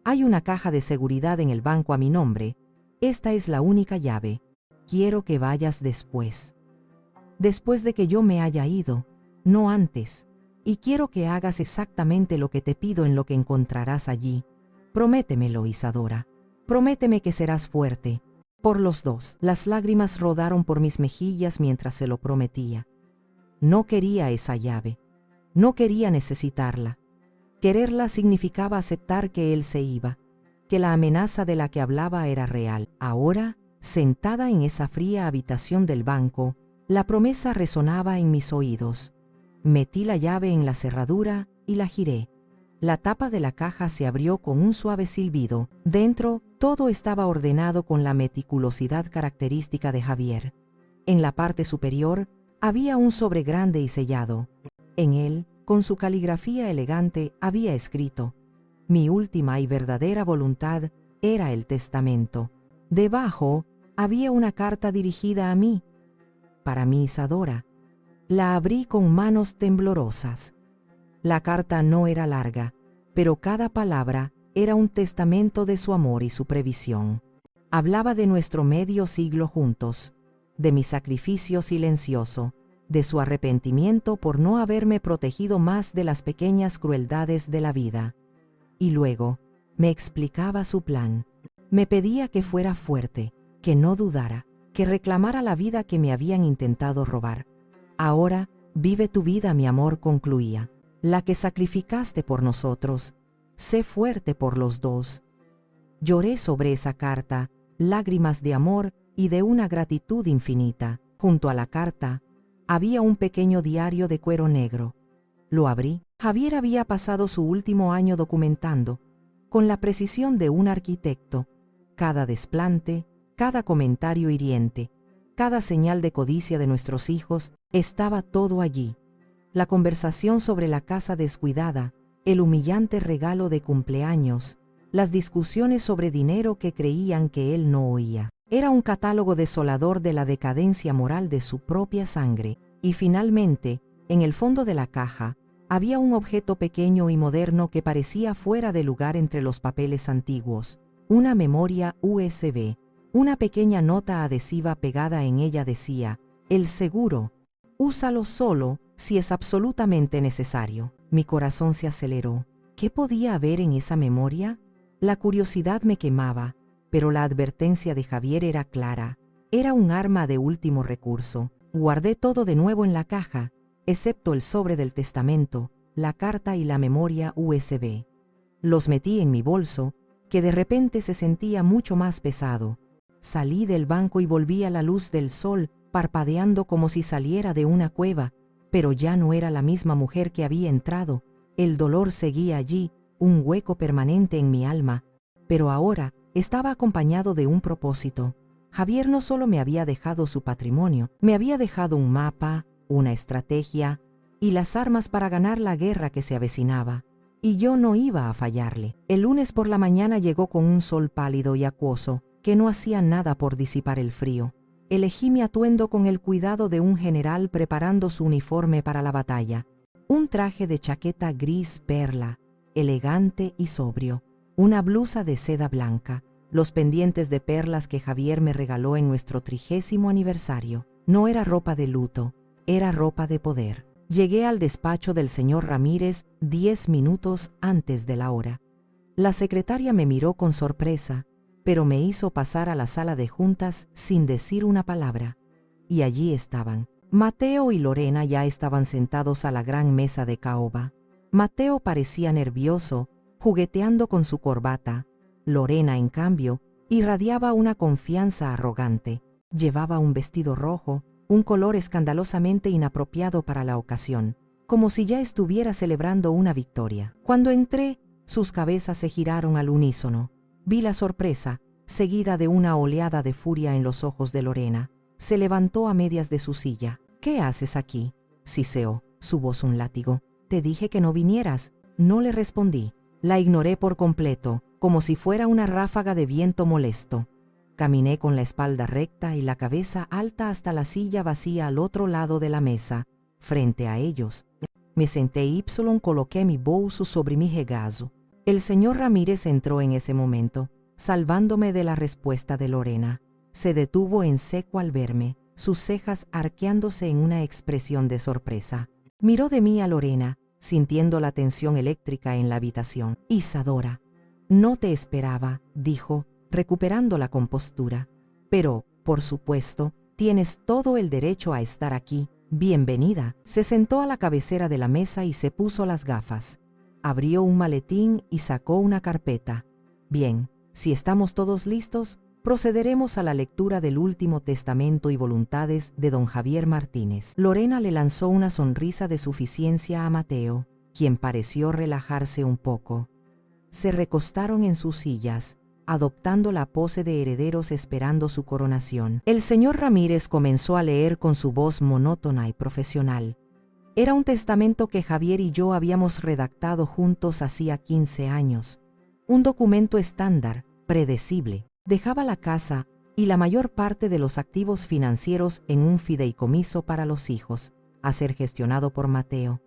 Hay una caja de seguridad en el banco a mi nombre. Esta es la única llave. Quiero que vayas después. Después de que yo me haya ido, no antes. Y quiero que hagas exactamente lo que te pido en lo que encontrarás allí. Prométemelo, Isadora. Prométeme que serás fuerte. Por los dos. Las lágrimas rodaron por mis mejillas mientras se lo prometía. No quería esa llave. No quería necesitarla. Quererla significaba aceptar que él se iba, que la amenaza de la que hablaba era real. Ahora, sentada en esa fría habitación del banco, la promesa resonaba en mis oídos. Metí la llave en la cerradura y la giré. La tapa de la caja se abrió con un suave silbido. Dentro, todo estaba ordenado con la meticulosidad característica de Javier. En la parte superior, había un sobre grande y sellado. En él, con su caligrafía elegante, había escrito: mi última y verdadera voluntad era el testamento. Debajo, había una carta dirigida a mí. Para mí, Isadora. La abrí con manos temblorosas. La carta no era larga, pero cada palabra era un testamento de su amor y su previsión. Hablaba de nuestro medio siglo juntos, de mi sacrificio silencioso, de su arrepentimiento por no haberme protegido más de las pequeñas crueldades de la vida. Y luego, me explicaba su plan. Me pedía que fuera fuerte, que no dudara, que reclamara la vida que me habían intentado robar. Ahora, vive tu vida, mi amor, concluía, la que sacrificaste por nosotros. Sé fuerte por los dos. Lloré sobre esa carta, lágrimas de amor y de una gratitud infinita. Junto a la carta, había un pequeño diario de cuero negro. Lo abrí. Javier había pasado su último año documentando, con la precisión de un arquitecto, cada desplante, cada comentario hiriente, cada señal de codicia de nuestros hijos, estaba todo allí. La conversación sobre la casa descuidada, el humillante regalo de cumpleaños, las discusiones sobre dinero que creían que él no oía. Era un catálogo desolador de la decadencia moral de su propia sangre. Y finalmente, en el fondo de la caja, había un objeto pequeño y moderno que parecía fuera de lugar entre los papeles antiguos. Una memoria USB. Una pequeña nota adhesiva pegada en ella decía: el seguro. Úsalo solo si es absolutamente necesario. Mi corazón se aceleró. ¿Qué podía haber en esa memoria? La curiosidad me quemaba, pero la advertencia de Javier era clara. Era un arma de último recurso. Guardé todo de nuevo en la caja, excepto el sobre del testamento, la carta y la memoria USB. Los metí en mi bolso, que de repente se sentía mucho más pesado. Salí del banco y volví a la luz del sol, parpadeando como si saliera de una cueva, pero ya no era la misma mujer que había entrado. El dolor seguía allí, un hueco permanente en mi alma, pero ahora estaba acompañado de un propósito. Javier no solo me había dejado su patrimonio, me había dejado un mapa, una estrategia y las armas para ganar la guerra que se avecinaba. Y yo no iba a fallarle. El lunes por la mañana llegó con un sol pálido y acuoso, que no hacía nada por disipar el frío. Elegí mi atuendo con el cuidado de un general preparando su uniforme para la batalla. Un traje de chaqueta gris perla, elegante y sobrio. Una blusa de seda blanca. Los pendientes de perlas que Javier me regaló en nuestro 30º aniversario. No era ropa de luto, era ropa de poder. Llegué al despacho del señor Ramírez 10 minutos antes de la hora. La secretaria me miró con sorpresa, pero me hizo pasar a la sala de juntas sin decir una palabra. Y allí estaban. Mateo y Lorena ya estaban sentados a la gran mesa de caoba. Mateo parecía nervioso, jugueteando con su corbata. Lorena, en cambio, irradiaba una confianza arrogante. Llevaba un vestido rojo, un color escandalosamente inapropiado para la ocasión, como si ya estuviera celebrando una victoria. Cuando entré, sus cabezas se giraron al unísono. Vi la sorpresa, seguida de una oleada de furia en los ojos de Lorena. Se levantó a medias de su silla. «¿Qué haces aquí?», siseó, su voz un látigo. «Te dije que no vinieras». No le respondí. La ignoré por completo, como si fuera una ráfaga de viento molesto. Caminé con la espalda recta y la cabeza alta hasta la silla vacía al otro lado de la mesa, frente a ellos. Me senté y coloqué mi bolso sobre mi regazo. El señor Ramírez entró en ese momento, salvándome de la respuesta de Lorena. Se detuvo en seco al verme, sus cejas arqueándose en una expresión de sorpresa. Miró de mí a Lorena, sintiendo la tensión eléctrica en la habitación. «Isadora, no te esperaba», dijo, recuperando la compostura. «Pero, por supuesto, tienes todo el derecho a estar aquí. Bienvenida». Se sentó a la cabecera de la mesa y se puso las gafas. Abrió un maletín y sacó una carpeta. «Bien, si estamos todos listos, procederemos a la lectura del último testamento y voluntades de don Javier Martínez». Lorena le lanzó una sonrisa de suficiencia a Mateo, quien pareció relajarse un poco. Se recostaron en sus sillas, adoptando la pose de herederos esperando su coronación. El señor Ramírez comenzó a leer con su voz monótona y profesional. Era un testamento que Javier y yo habíamos redactado juntos hacía 15 años. Un documento estándar, predecible. Dejaba la casa y la mayor parte de los activos financieros en un fideicomiso para los hijos, a ser gestionado por Mateo.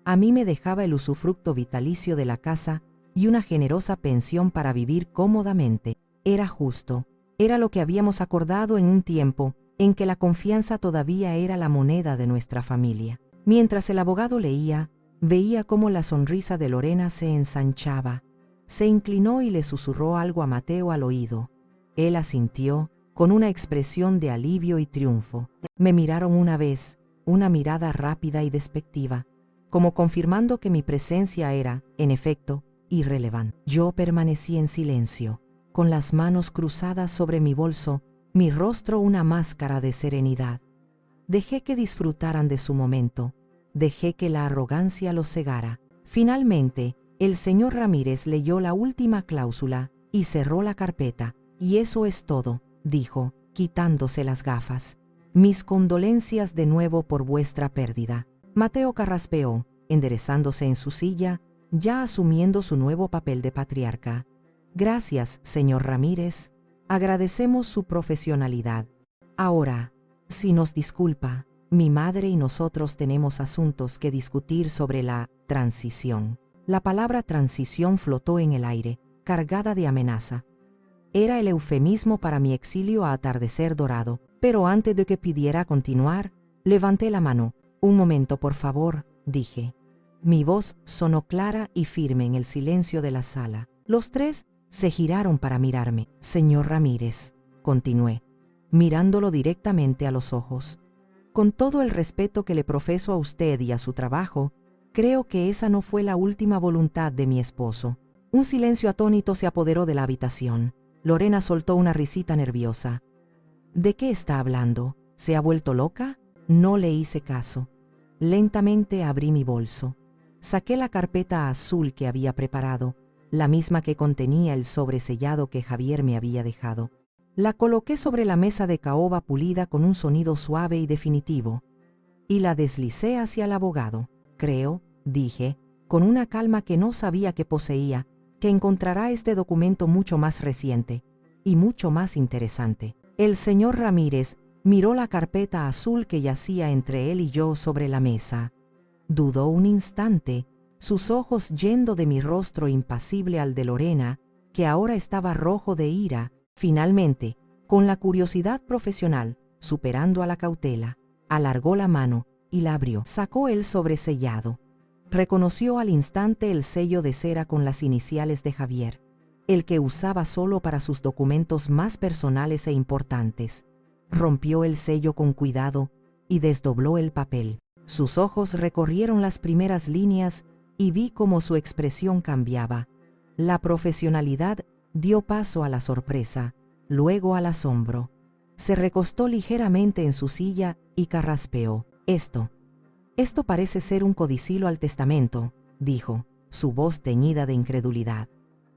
A mí me dejaba el usufructo vitalicio de la casa y una generosa pensión para vivir cómodamente. Era justo, era lo que habíamos acordado en un tiempo en que la confianza todavía era la moneda de nuestra familia. Mientras el abogado leía, veía cómo la sonrisa de Lorena se ensanchaba. Se inclinó y le susurró algo a Mateo al oído. Él asintió, con una expresión de alivio y triunfo. Me miraron una vez, una mirada rápida y despectiva, como confirmando que mi presencia era, en efecto, irrelevante. Yo permanecí en silencio, con las manos cruzadas sobre mi bolso, mi rostro una máscara de serenidad. Dejé que disfrutaran de su momento, dejé que la arrogancia los cegara. Finalmente, el señor Ramírez leyó la última cláusula y cerró la carpeta. «Y eso es todo», dijo, quitándose las gafas. «Mis condolencias de nuevo por vuestra pérdida». Mateo carraspeó, enderezándose en su silla, ya asumiendo su nuevo papel de patriarca. «Gracias, señor Ramírez». Agradecemos su profesionalidad. Ahora, si nos disculpa, mi madre y nosotros tenemos asuntos que discutir sobre la transición. La palabra transición flotó en el aire, cargada de amenaza. Era el eufemismo para mi exilio a atardecer dorado, pero antes de que pidiera continuar, levanté la mano. Un momento, por favor, dije. Mi voz sonó clara y firme en el silencio de la sala. Los tres se giraron para mirarme. Señor Ramírez, continué, mirándolo directamente a los ojos. Con todo el respeto que le profeso a usted y a su trabajo, creo que esa no fue la última voluntad de mi esposo. Un silencio atónito se apoderó de la habitación. Lorena soltó una risita nerviosa. ¿De qué está hablando? ¿Se ha vuelto loca? No le hice caso. Lentamente abrí mi bolso. Saqué la carpeta azul que había preparado, la misma que contenía el sobresellado que Javier me había dejado. La coloqué sobre la mesa de caoba pulida con un sonido suave y definitivo, y la deslicé hacia el abogado. Creo, dije, con una calma que no sabía que poseía, que encontrará este documento mucho más reciente y mucho más interesante. El señor Ramírez miró la carpeta azul que yacía entre él y yo sobre la mesa. Dudó un instante, sus ojos yendo de mi rostro impasible al de Lorena, que ahora estaba rojo de ira. Finalmente, con la curiosidad profesional, superando a la cautela, alargó la mano y la abrió. Sacó el sobresellado. Reconoció al instante el sello de cera con las iniciales de Javier, el que usaba solo para sus documentos más personales e importantes. Rompió el sello con cuidado y desdobló el papel. Sus ojos recorrieron las primeras líneas y vi cómo su expresión cambiaba. La profesionalidad dio paso a la sorpresa, luego al asombro. Se recostó ligeramente en su silla y carraspeó. Esto parece ser un codicilo al testamento, dijo, su voz teñida de incredulidad.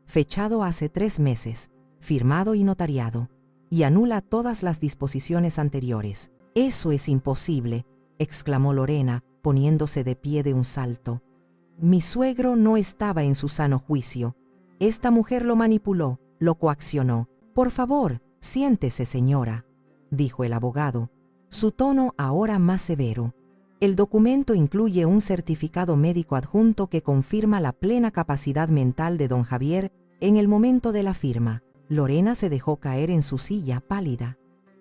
Fechado hace 3 meses, firmado y notariado, y anula todas las disposiciones anteriores. Eso es imposible, exclamó Lorena, poniéndose de pie de un salto. Mi suegro no estaba en su sano juicio. Esta mujer lo manipuló, lo coaccionó. Por favor, siéntese, señora, dijo el abogado, su tono ahora más severo. El documento incluye un certificado médico adjunto que confirma la plena capacidad mental de don Javier en el momento de la firma. Lorena se dejó caer en su silla pálida.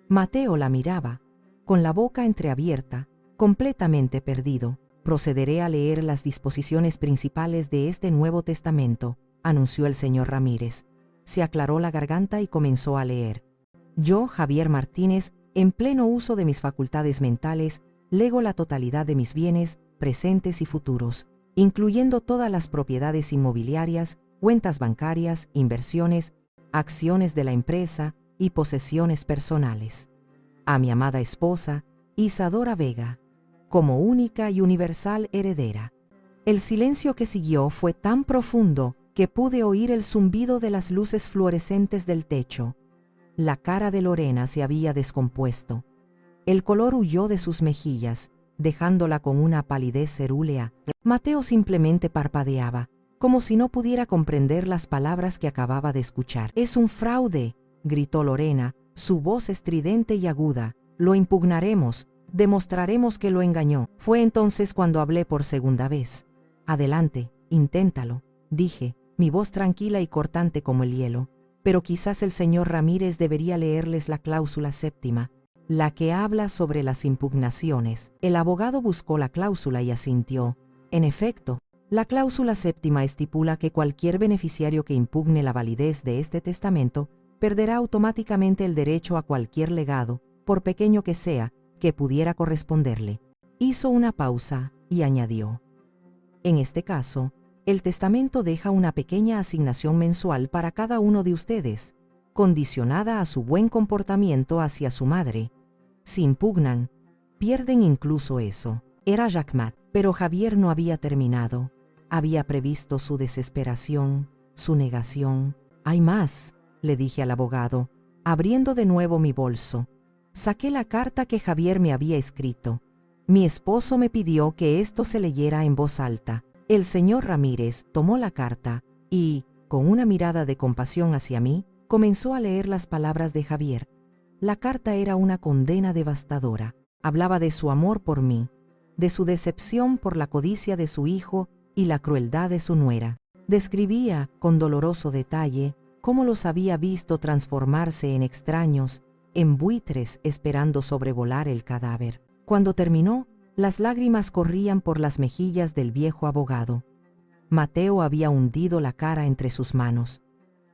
Mateo la miraba, con la boca entreabierta, completamente perdido. Procederé a leer las disposiciones principales de este nuevo testamento, anunció el señor Ramírez. Se aclaró la garganta y comenzó a leer. Yo, Javier Martínez, en pleno uso de mis facultades mentales, lego la totalidad de mis bienes, presentes y futuros, incluyendo todas las propiedades inmobiliarias, cuentas bancarias, inversiones, acciones de la empresa y posesiones personales. A mi amada esposa, Isadora Vega, como única y universal heredera. El silencio que siguió fue tan profundo que pude oír el zumbido de las luces fluorescentes del techo. La cara de Lorena se había descompuesto. El color huyó de sus mejillas, dejándola con una palidez cerúlea. Mateo simplemente parpadeaba, como si no pudiera comprender las palabras que acababa de escuchar. «Es un fraude», gritó Lorena, su voz estridente y aguda. «Lo impugnaremos, demostraremos que lo engañó». Fue entonces cuando hablé por segunda vez. «Adelante, inténtalo», dije, mi voz tranquila y cortante como el hielo. «Pero quizás el señor Ramírez debería leerles la cláusula séptima, la que habla sobre las impugnaciones». El abogado buscó la cláusula y asintió. En efecto, la cláusula séptima estipula que cualquier beneficiario que impugne la validez de este testamento perderá automáticamente el derecho a cualquier legado, por pequeño que sea, que pudiera corresponderle. Hizo una pausa y añadió: en este caso, el testamento deja una pequeña asignación mensual para cada uno de ustedes, condicionada a su buen comportamiento hacia su madre. Si impugnan, pierden incluso eso. Era Jacquemat, pero Javier no había terminado. Había previsto su desesperación, su negación. «Hay más», le dije al abogado, abriendo de nuevo mi bolso. Saqué la carta que Javier me había escrito. Mi esposo me pidió que esto se leyera en voz alta. El señor Ramírez tomó la carta y, con una mirada de compasión hacia mí, Comenzó a leer las palabras de Javier. La carta era una condena devastadora. Hablaba de su amor por mí, de su decepción por la codicia de su hijo y la crueldad de su nuera. Describía, con doloroso detalle, cómo los había visto transformarse en extraños, en buitres esperando sobrevolar el cadáver. Cuando terminó, las lágrimas corrían por las mejillas del viejo abogado. Mateo había hundido la cara entre sus manos.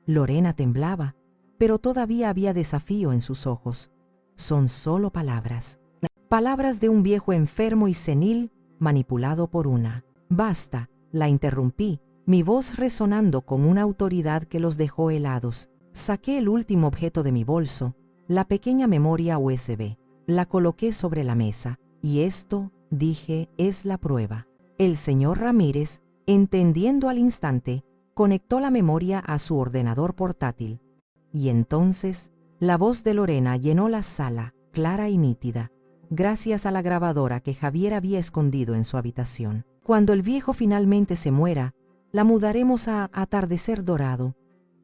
Lorena temblaba, pero todavía había desafío en sus ojos. Son solo palabras. Palabras de un viejo enfermo y senil, manipulado por una. Basta, la interrumpí, mi voz resonando con una autoridad que los dejó helados. Saqué el último objeto de mi bolso, la pequeña memoria USB. La coloqué sobre la mesa, y esto, dije, es la prueba. El señor Ramírez, entendiendo al instante, conectó la memoria a su ordenador portátil. Y entonces, la voz de Lorena llenó la sala, clara y nítida, gracias a la grabadora que Javier había escondido en su habitación. Cuando el viejo finalmente se muera, la mudaremos a Atardecer Dorado.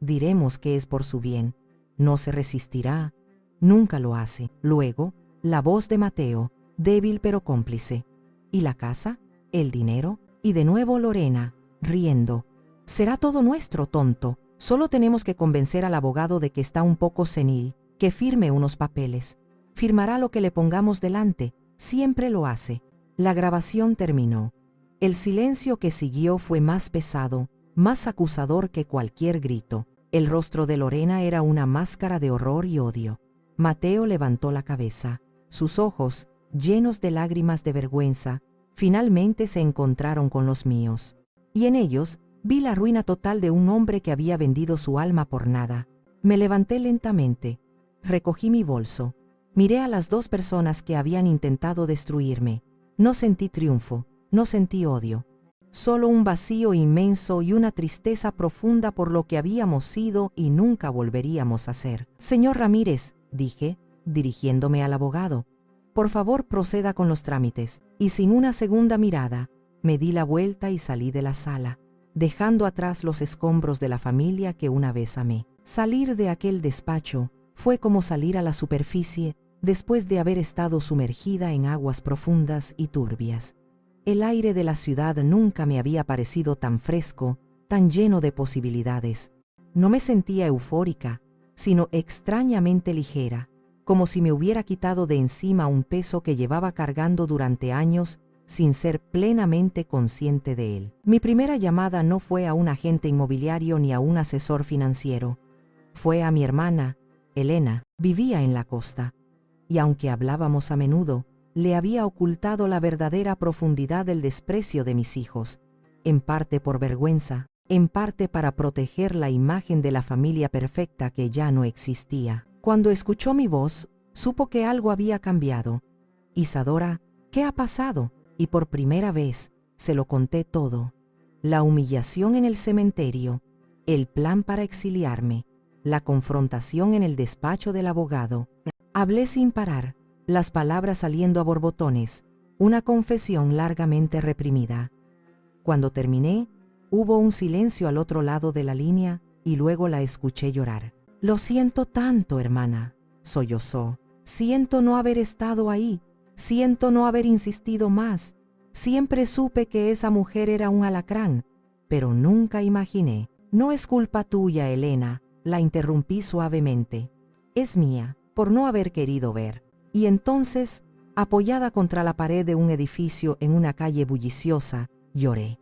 Diremos que es por su bien. No se resistirá. Nunca lo hace. Luego, la voz de Mateo, débil pero cómplice. ¿Y la casa? ¿El dinero? Y de nuevo Lorena, riendo. Será todo nuestro, tonto. Solo tenemos que convencer al abogado de que está un poco senil, que firme unos papeles. Firmará lo que le pongamos delante. Siempre lo hace. La grabación terminó. El silencio que siguió fue más pesado, más acusador que cualquier grito. El rostro de Lorena era una máscara de horror y odio. Mateo levantó la cabeza. Sus ojos, llenos de lágrimas de vergüenza, finalmente se encontraron con los míos. Y en ellos vi la ruina total de un hombre que había vendido su alma por nada. Me levanté lentamente. Recogí mi bolso. Miré a las dos personas que habían intentado destruirme. No sentí triunfo. No sentí odio, solo un vacío inmenso y una tristeza profunda por lo que habíamos sido y nunca volveríamos a ser. Señor Ramírez, dije, dirigiéndome al abogado, por favor proceda con los trámites. Y sin una segunda mirada, me di la vuelta y salí de la sala, dejando atrás los escombros de la familia que una vez amé. Salir de aquel despacho fue como salir a la superficie después de haber estado sumergida en aguas profundas y turbias. El aire de la ciudad nunca me había parecido tan fresco, tan lleno de posibilidades. No me sentía eufórica, sino extrañamente ligera, como si me hubiera quitado de encima un peso que llevaba cargando durante años sin ser plenamente consciente de él. Mi primera llamada no fue a un agente inmobiliario ni a un asesor financiero. Fue a mi hermana, Elena. Vivía en la costa, y aunque hablábamos a menudo, le había ocultado la verdadera profundidad del desprecio de mis hijos, en parte por vergüenza, en parte para proteger la imagen de la familia perfecta que ya no existía. Cuando escuchó mi voz, supo que algo había cambiado. Isadora, ¿qué ha pasado? Y por primera vez, se lo conté todo. La humillación en el cementerio, el plan para exiliarme, la confrontación en el despacho del abogado. Hablé sin parar, las palabras saliendo a borbotones, una confesión largamente reprimida. Cuando terminé, hubo un silencio al otro lado de la línea y luego la escuché llorar. Lo siento tanto, hermana, sollozó. Siento no haber estado ahí, siento no haber insistido más. Siempre supe que esa mujer era un alacrán, pero nunca imaginé. No es culpa tuya, Elena, la interrumpí suavemente. Es mía, por no haber querido ver. Y entonces, apoyada contra la pared de un edificio en una calle bulliciosa, lloré.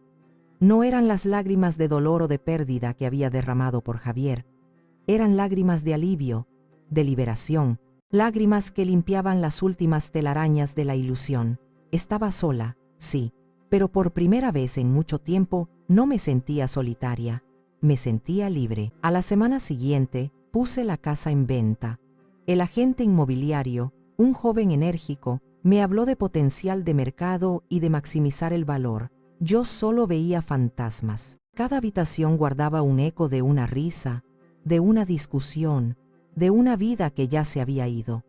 No eran las lágrimas de dolor o de pérdida que había derramado por Javier. Eran lágrimas de alivio, de liberación, lágrimas que limpiaban las últimas telarañas de la ilusión. Estaba sola, sí, pero por primera vez en mucho tiempo no me sentía solitaria. Me sentía libre. A la semana siguiente, puse la casa en venta. El agente inmobiliario, un joven enérgico, me habló de potencial de mercado y de maximizar el valor. Yo solo veía fantasmas. Cada habitación guardaba un eco de una risa, de una discusión, de una vida que ya se había ido.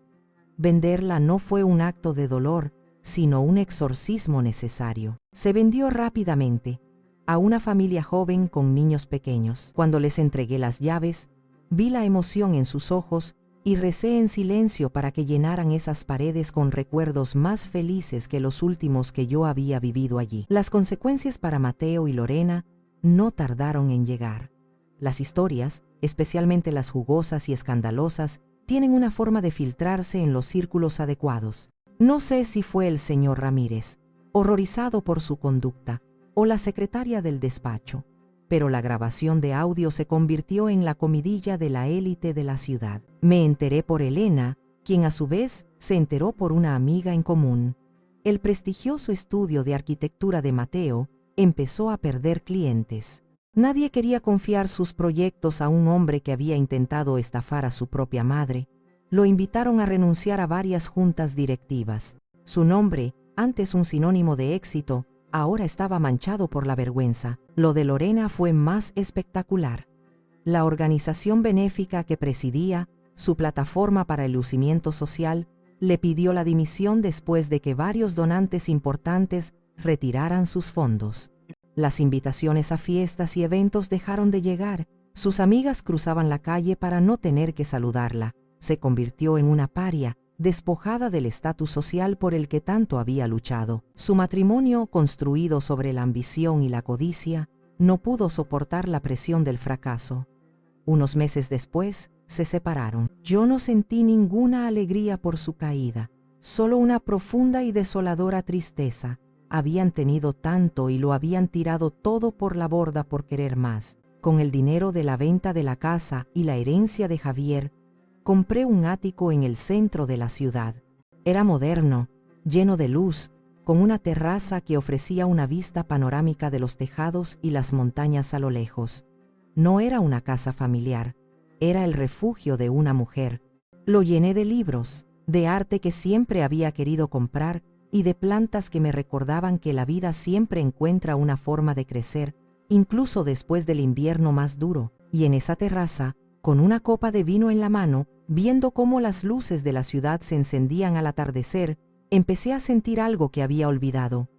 Venderla no fue un acto de dolor, sino un exorcismo necesario. Se vendió rápidamente, a una familia joven con niños pequeños. Cuando les entregué las llaves, Vi la emoción en sus ojos y recé en silencio para que llenaran esas paredes con recuerdos más felices que los últimos que yo había vivido allí. Las consecuencias para Mateo y Lorena no tardaron en llegar. Las historias, especialmente las jugosas y escandalosas, tienen una forma de filtrarse en los círculos adecuados. No sé si fue el señor Ramírez, horrorizado por su conducta, o la secretaria del despacho, pero la grabación de audio se convirtió en la comidilla de la élite de la ciudad. Me enteré por Elena, quien a su vez se enteró por una amiga en común. El prestigioso estudio de arquitectura de Mateo empezó a perder clientes. Nadie quería confiar sus proyectos a un hombre que había intentado estafar a su propia madre. Lo invitaron a renunciar a varias juntas directivas. Su nombre, antes un sinónimo de éxito, ahora estaba manchado por la vergüenza. Lo de Lorena fue más espectacular. La organización benéfica que presidía, su plataforma para el lucimiento social, le pidió la dimisión después de que varios donantes importantes retiraran sus fondos. Las invitaciones a fiestas y eventos dejaron de llegar. Sus amigas cruzaban la calle para no tener que saludarla. Se convirtió en una paria, despojada del estatus social por el que tanto había luchado. Su matrimonio, construido sobre la ambición y la codicia, no pudo soportar la presión del fracaso. Unos meses después, se separaron. Yo no sentí ninguna alegría por su caída, solo una profunda y desoladora tristeza. Habían tenido tanto y lo habían tirado todo por la borda por querer más. Con el dinero de la venta de la casa y la herencia de Javier, compré un ático en el centro de la ciudad. Era moderno, lleno de luz, con una terraza que ofrecía una vista panorámica de los tejados y las montañas a lo lejos. No era una casa familiar, era el refugio de una mujer. Lo llené de libros, de arte que siempre había querido comprar y de plantas que me recordaban que la vida siempre encuentra una forma de crecer, incluso después del invierno más duro. Y en esa terraza, con una copa de vino en la mano, viendo cómo las luces de la ciudad se encendían al atardecer, empecé a sentir algo que había olvidado.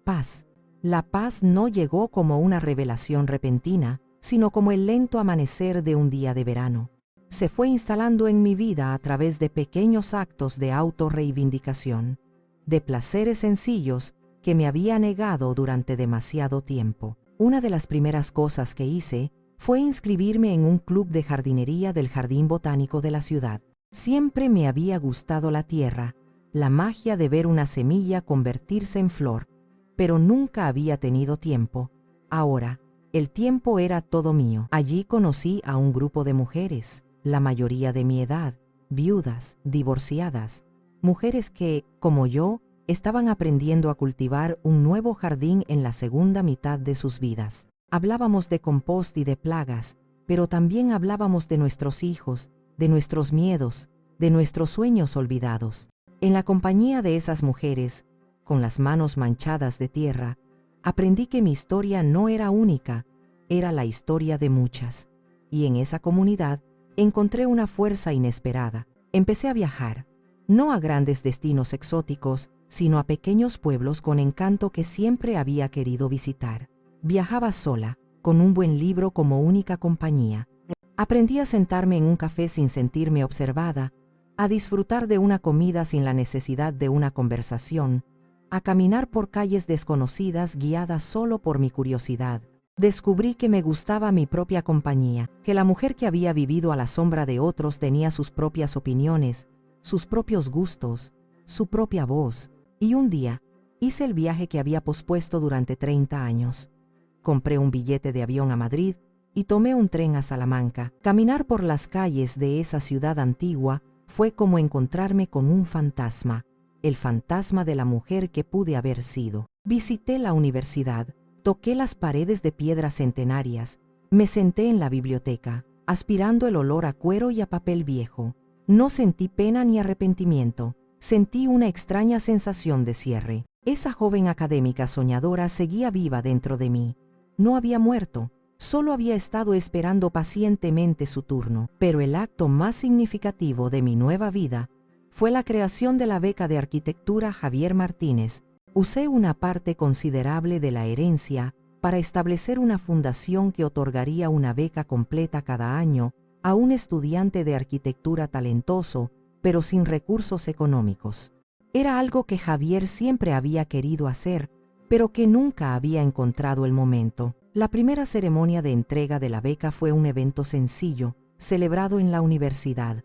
Paz. La paz no llegó como una revelación repentina, sino como el lento amanecer de un día de verano. Se fue instalando en mi vida a través de pequeños actos de autorreivindicación, de placeres sencillos que me había negado durante demasiado tiempo. Una de las primeras cosas que hice fue inscribirme en un club de jardinería del Jardín Botánico de la ciudad. Siempre me había gustado la tierra, la magia de ver una semilla convertirse en flor, pero nunca había tenido tiempo. Ahora, el tiempo era todo mío. Allí conocí a un grupo de mujeres, la mayoría de mi edad, viudas, divorciadas, mujeres que, como yo, estaban aprendiendo a cultivar un nuevo jardín en la segunda mitad de sus vidas. Hablábamos de compost y de plagas, pero también hablábamos de nuestros hijos, de nuestros miedos, de nuestros sueños olvidados. En la compañía de esas mujeres, con las manos manchadas de tierra, aprendí que mi historia no era única, era la historia de muchas. Y en esa comunidad encontré una fuerza inesperada. Empecé a viajar, no a grandes destinos exóticos, sino a pequeños pueblos con encanto que siempre había querido visitar. Viajaba sola, con un buen libro como única compañía. Aprendí a sentarme en un café sin sentirme observada, a disfrutar de una comida sin la necesidad de una conversación, a caminar por calles desconocidas guiada solo por mi curiosidad. Descubrí que me gustaba mi propia compañía, que la mujer que había vivido a la sombra de otros tenía sus propias opiniones, sus propios gustos, su propia voz. Y un día, hice el viaje que había pospuesto durante 30 años. Compré un billete de avión a Madrid y tomé un tren a Salamanca. Caminar por las calles de esa ciudad antigua fue como encontrarme con un fantasma, el fantasma de la mujer que pude haber sido. Visité la universidad, toqué las paredes de piedras centenarias, me senté en la biblioteca, aspirando el olor a cuero y a papel viejo. No sentí pena ni arrepentimiento, sentí una extraña sensación de cierre. Esa joven académica soñadora seguía viva dentro de mí. No había muerto, solo había estado esperando pacientemente su turno. Pero el acto más significativo de mi nueva vida fue la creación de la beca de arquitectura Javier Martínez. Usé una parte considerable de la herencia para establecer una fundación que otorgaría una beca completa cada año a un estudiante de arquitectura talentoso, pero sin recursos económicos. Era algo que Javier siempre había querido hacer, pero que nunca había encontrado el momento. La primera ceremonia de entrega de la beca fue un evento sencillo, celebrado en la universidad.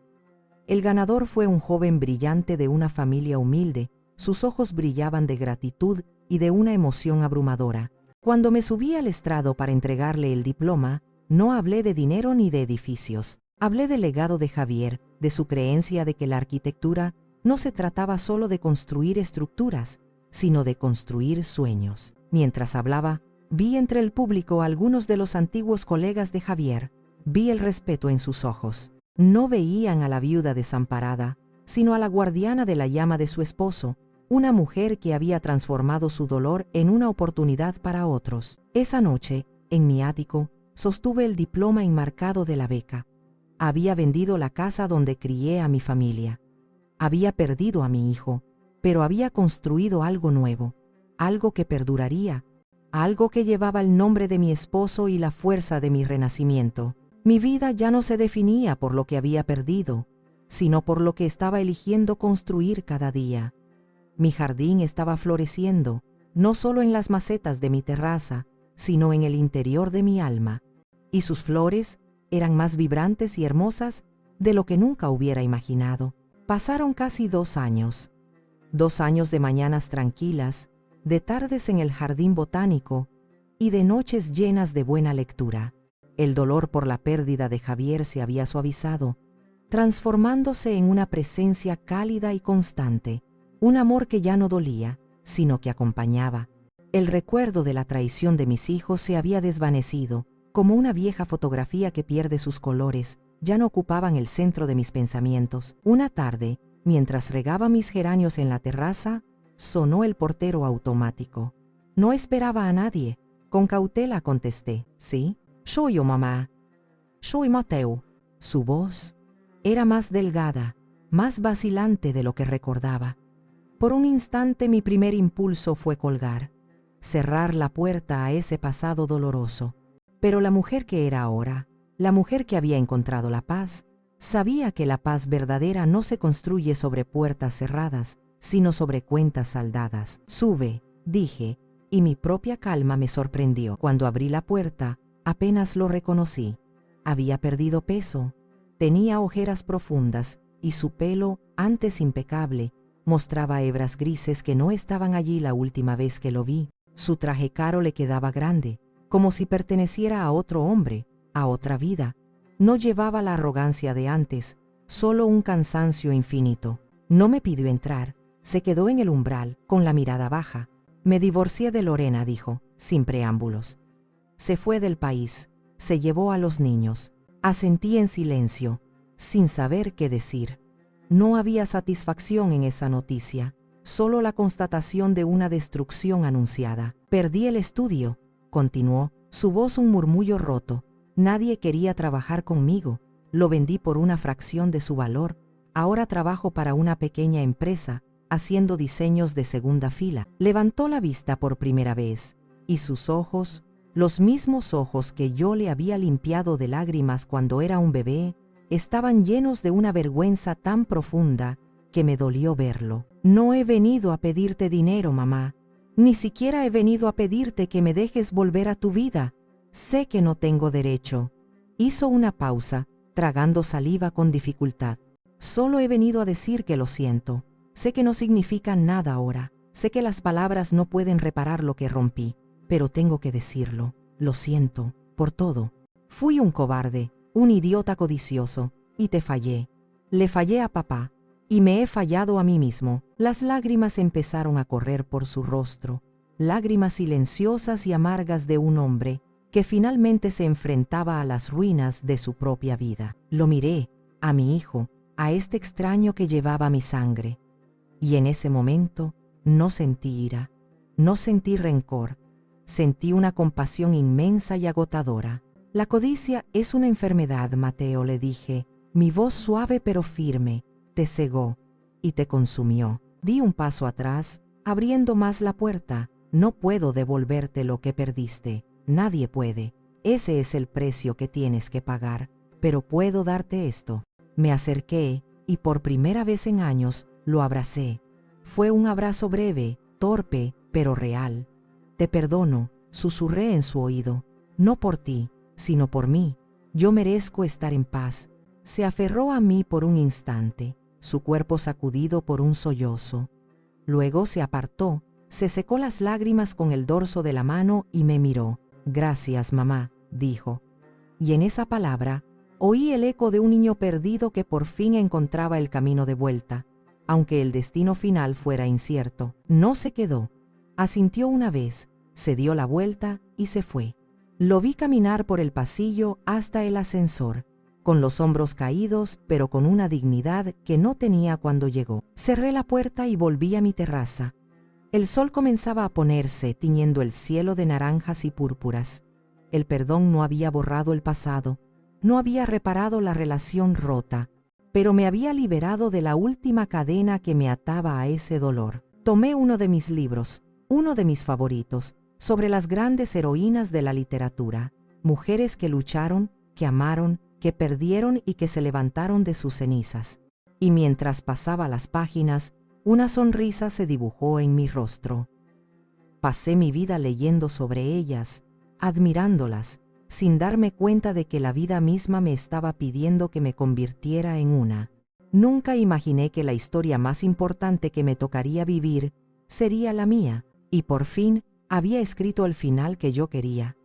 El ganador fue un joven brillante de una familia humilde. Sus ojos brillaban de gratitud y de una emoción abrumadora. Cuando me subí al estrado para entregarle el diploma, no hablé de dinero ni de edificios. Hablé del legado de Javier, de su creencia de que la arquitectura no se trataba solo de construir estructuras, sino de construir sueños. Mientras hablaba, vi entre el público a algunos de los antiguos colegas de Javier. Vi el respeto en sus ojos. No veían a la viuda desamparada, sino a la guardiana de la llama de su esposo, una mujer que había transformado su dolor en una oportunidad para otros. Esa noche, en mi ático, sostuve el diploma enmarcado de la beca. Había vendido la casa donde crié a mi familia. Había perdido a mi hijo, pero había construido algo nuevo, algo que perduraría, algo que llevaba el nombre de mi esposo y la fuerza de mi renacimiento. Mi vida ya no se definía por lo que había perdido, sino por lo que estaba eligiendo construir cada día. Mi jardín estaba floreciendo, no solo en las macetas de mi terraza, sino en el interior de mi alma, y sus flores eran más vibrantes y hermosas de lo que nunca hubiera imaginado. Pasaron casi 2 años. 2 años de mañanas tranquilas, de tardes en el jardín botánico y de noches llenas de buena lectura. El dolor por la pérdida de Javier se había suavizado, transformándose en una presencia cálida y constante, un amor que ya no dolía, sino que acompañaba. El recuerdo de la traición de mis hijos se había desvanecido, como una vieja fotografía que pierde sus colores, ya no ocupaban el centro de mis pensamientos. Una tarde, mientras regaba mis geranios en la terraza, sonó el portero automático. No esperaba a nadie. Con cautela contesté, «Sí, soy yo, mamá. Soy Mateo». Su voz era más delgada, más vacilante de lo que recordaba. Por un instante mi primer impulso fue colgar, cerrar la puerta a ese pasado doloroso. Pero la mujer que era ahora, la mujer que había encontrado la paz, sabía que la paz verdadera no se construye sobre puertas cerradas, sino sobre cuentas saldadas. «Sube», dije, y mi propia calma me sorprendió. Cuando abrí la puerta, apenas lo reconocí. Había perdido peso, tenía ojeras profundas, y su pelo, antes impecable, mostraba hebras grises que no estaban allí la última vez que lo vi. Su traje caro le quedaba grande, como si perteneciera a otro hombre, a otra vida. No llevaba la arrogancia de antes, solo un cansancio infinito. No me pidió entrar, se quedó en el umbral, con la mirada baja. «Me divorcié de Lorena», dijo, sin preámbulos. Se fue del país, se llevó a los niños. Asentí en silencio, sin saber qué decir. No había satisfacción en esa noticia, solo la constatación de una destrucción anunciada. «Perdí el estudio», continuó, su voz un murmullo roto. «Nadie quería trabajar conmigo, lo vendí por una fracción de su valor. Ahora trabajo para una pequeña empresa, haciendo diseños de segunda fila». Levantó la vista por primera vez, y sus ojos, los mismos ojos que yo le había limpiado de lágrimas cuando era un bebé, estaban llenos de una vergüenza tan profunda que me dolió verlo. «No he venido a pedirte dinero, mamá. Ni siquiera he venido a pedirte que me dejes volver a tu vida. Sé que no tengo derecho». Hizo una pausa, tragando saliva con dificultad. «Solo he venido a decir que lo siento. Sé que no significan nada ahora. Sé que las palabras no pueden reparar lo que rompí, pero tengo que decirlo. Lo siento, por todo. Fui un cobarde, un idiota codicioso, y te fallé. Le fallé a papá, y me he fallado a mí mismo». Las lágrimas empezaron a correr por su rostro, lágrimas silenciosas y amargas de un hombre que finalmente se enfrentaba a las ruinas de su propia vida. Lo miré, a mi hijo, a este extraño que llevaba mi sangre, y en ese momento no sentí ira, no sentí rencor, sentí una compasión inmensa y agotadora. «La codicia es una enfermedad, Mateo», le dije, mi voz suave pero firme. «Te cegó y te consumió». Di un paso atrás, abriendo más la puerta. «No puedo devolverte lo que perdiste. Nadie puede. Ese es el precio que tienes que pagar. pero puedo darte esto. Me acerqué y por primera vez en años lo abracé. Fue un abrazo breve, torpe, pero real. Te perdono, susurré en su oído. No por ti, sino por mí. Yo merezco estar en paz. Se aferró a mí por un instante, su cuerpo sacudido por un sollozo. Luego se apartó, se secó las lágrimas con el dorso de la mano y me miró. Gracias, mamá, dijo. Y en esa palabra, oí el eco de un niño perdido que por fin encontraba el camino de vuelta, aunque el destino final fuera incierto. No se quedó. Asintió una vez, se dio la vuelta y se fue. Lo vi caminar por el pasillo hasta el ascensor, con los hombros caídos, pero con una dignidad que no tenía cuando llegó. Cerré la puerta y volví a mi terraza. El sol comenzaba a ponerse, tiñendo el cielo de naranjas y púrpuras. El perdón no había borrado el pasado, no había reparado la relación rota, pero me había liberado de la última cadena que me ataba a ese dolor. Tomé uno de mis libros, uno de mis favoritos, sobre las grandes heroínas de la literatura, mujeres que lucharon, que amaron, que perdieron y que se levantaron de sus cenizas. Y mientras pasaba las páginas, una sonrisa se dibujó en mi rostro. Pasé mi vida leyendo sobre ellas, admirándolas, sin darme cuenta de que la vida misma me estaba pidiendo que me convirtiera en una. Nunca imaginé que la historia más importante que me tocaría vivir sería la mía, y por fin había escrito el final que yo quería.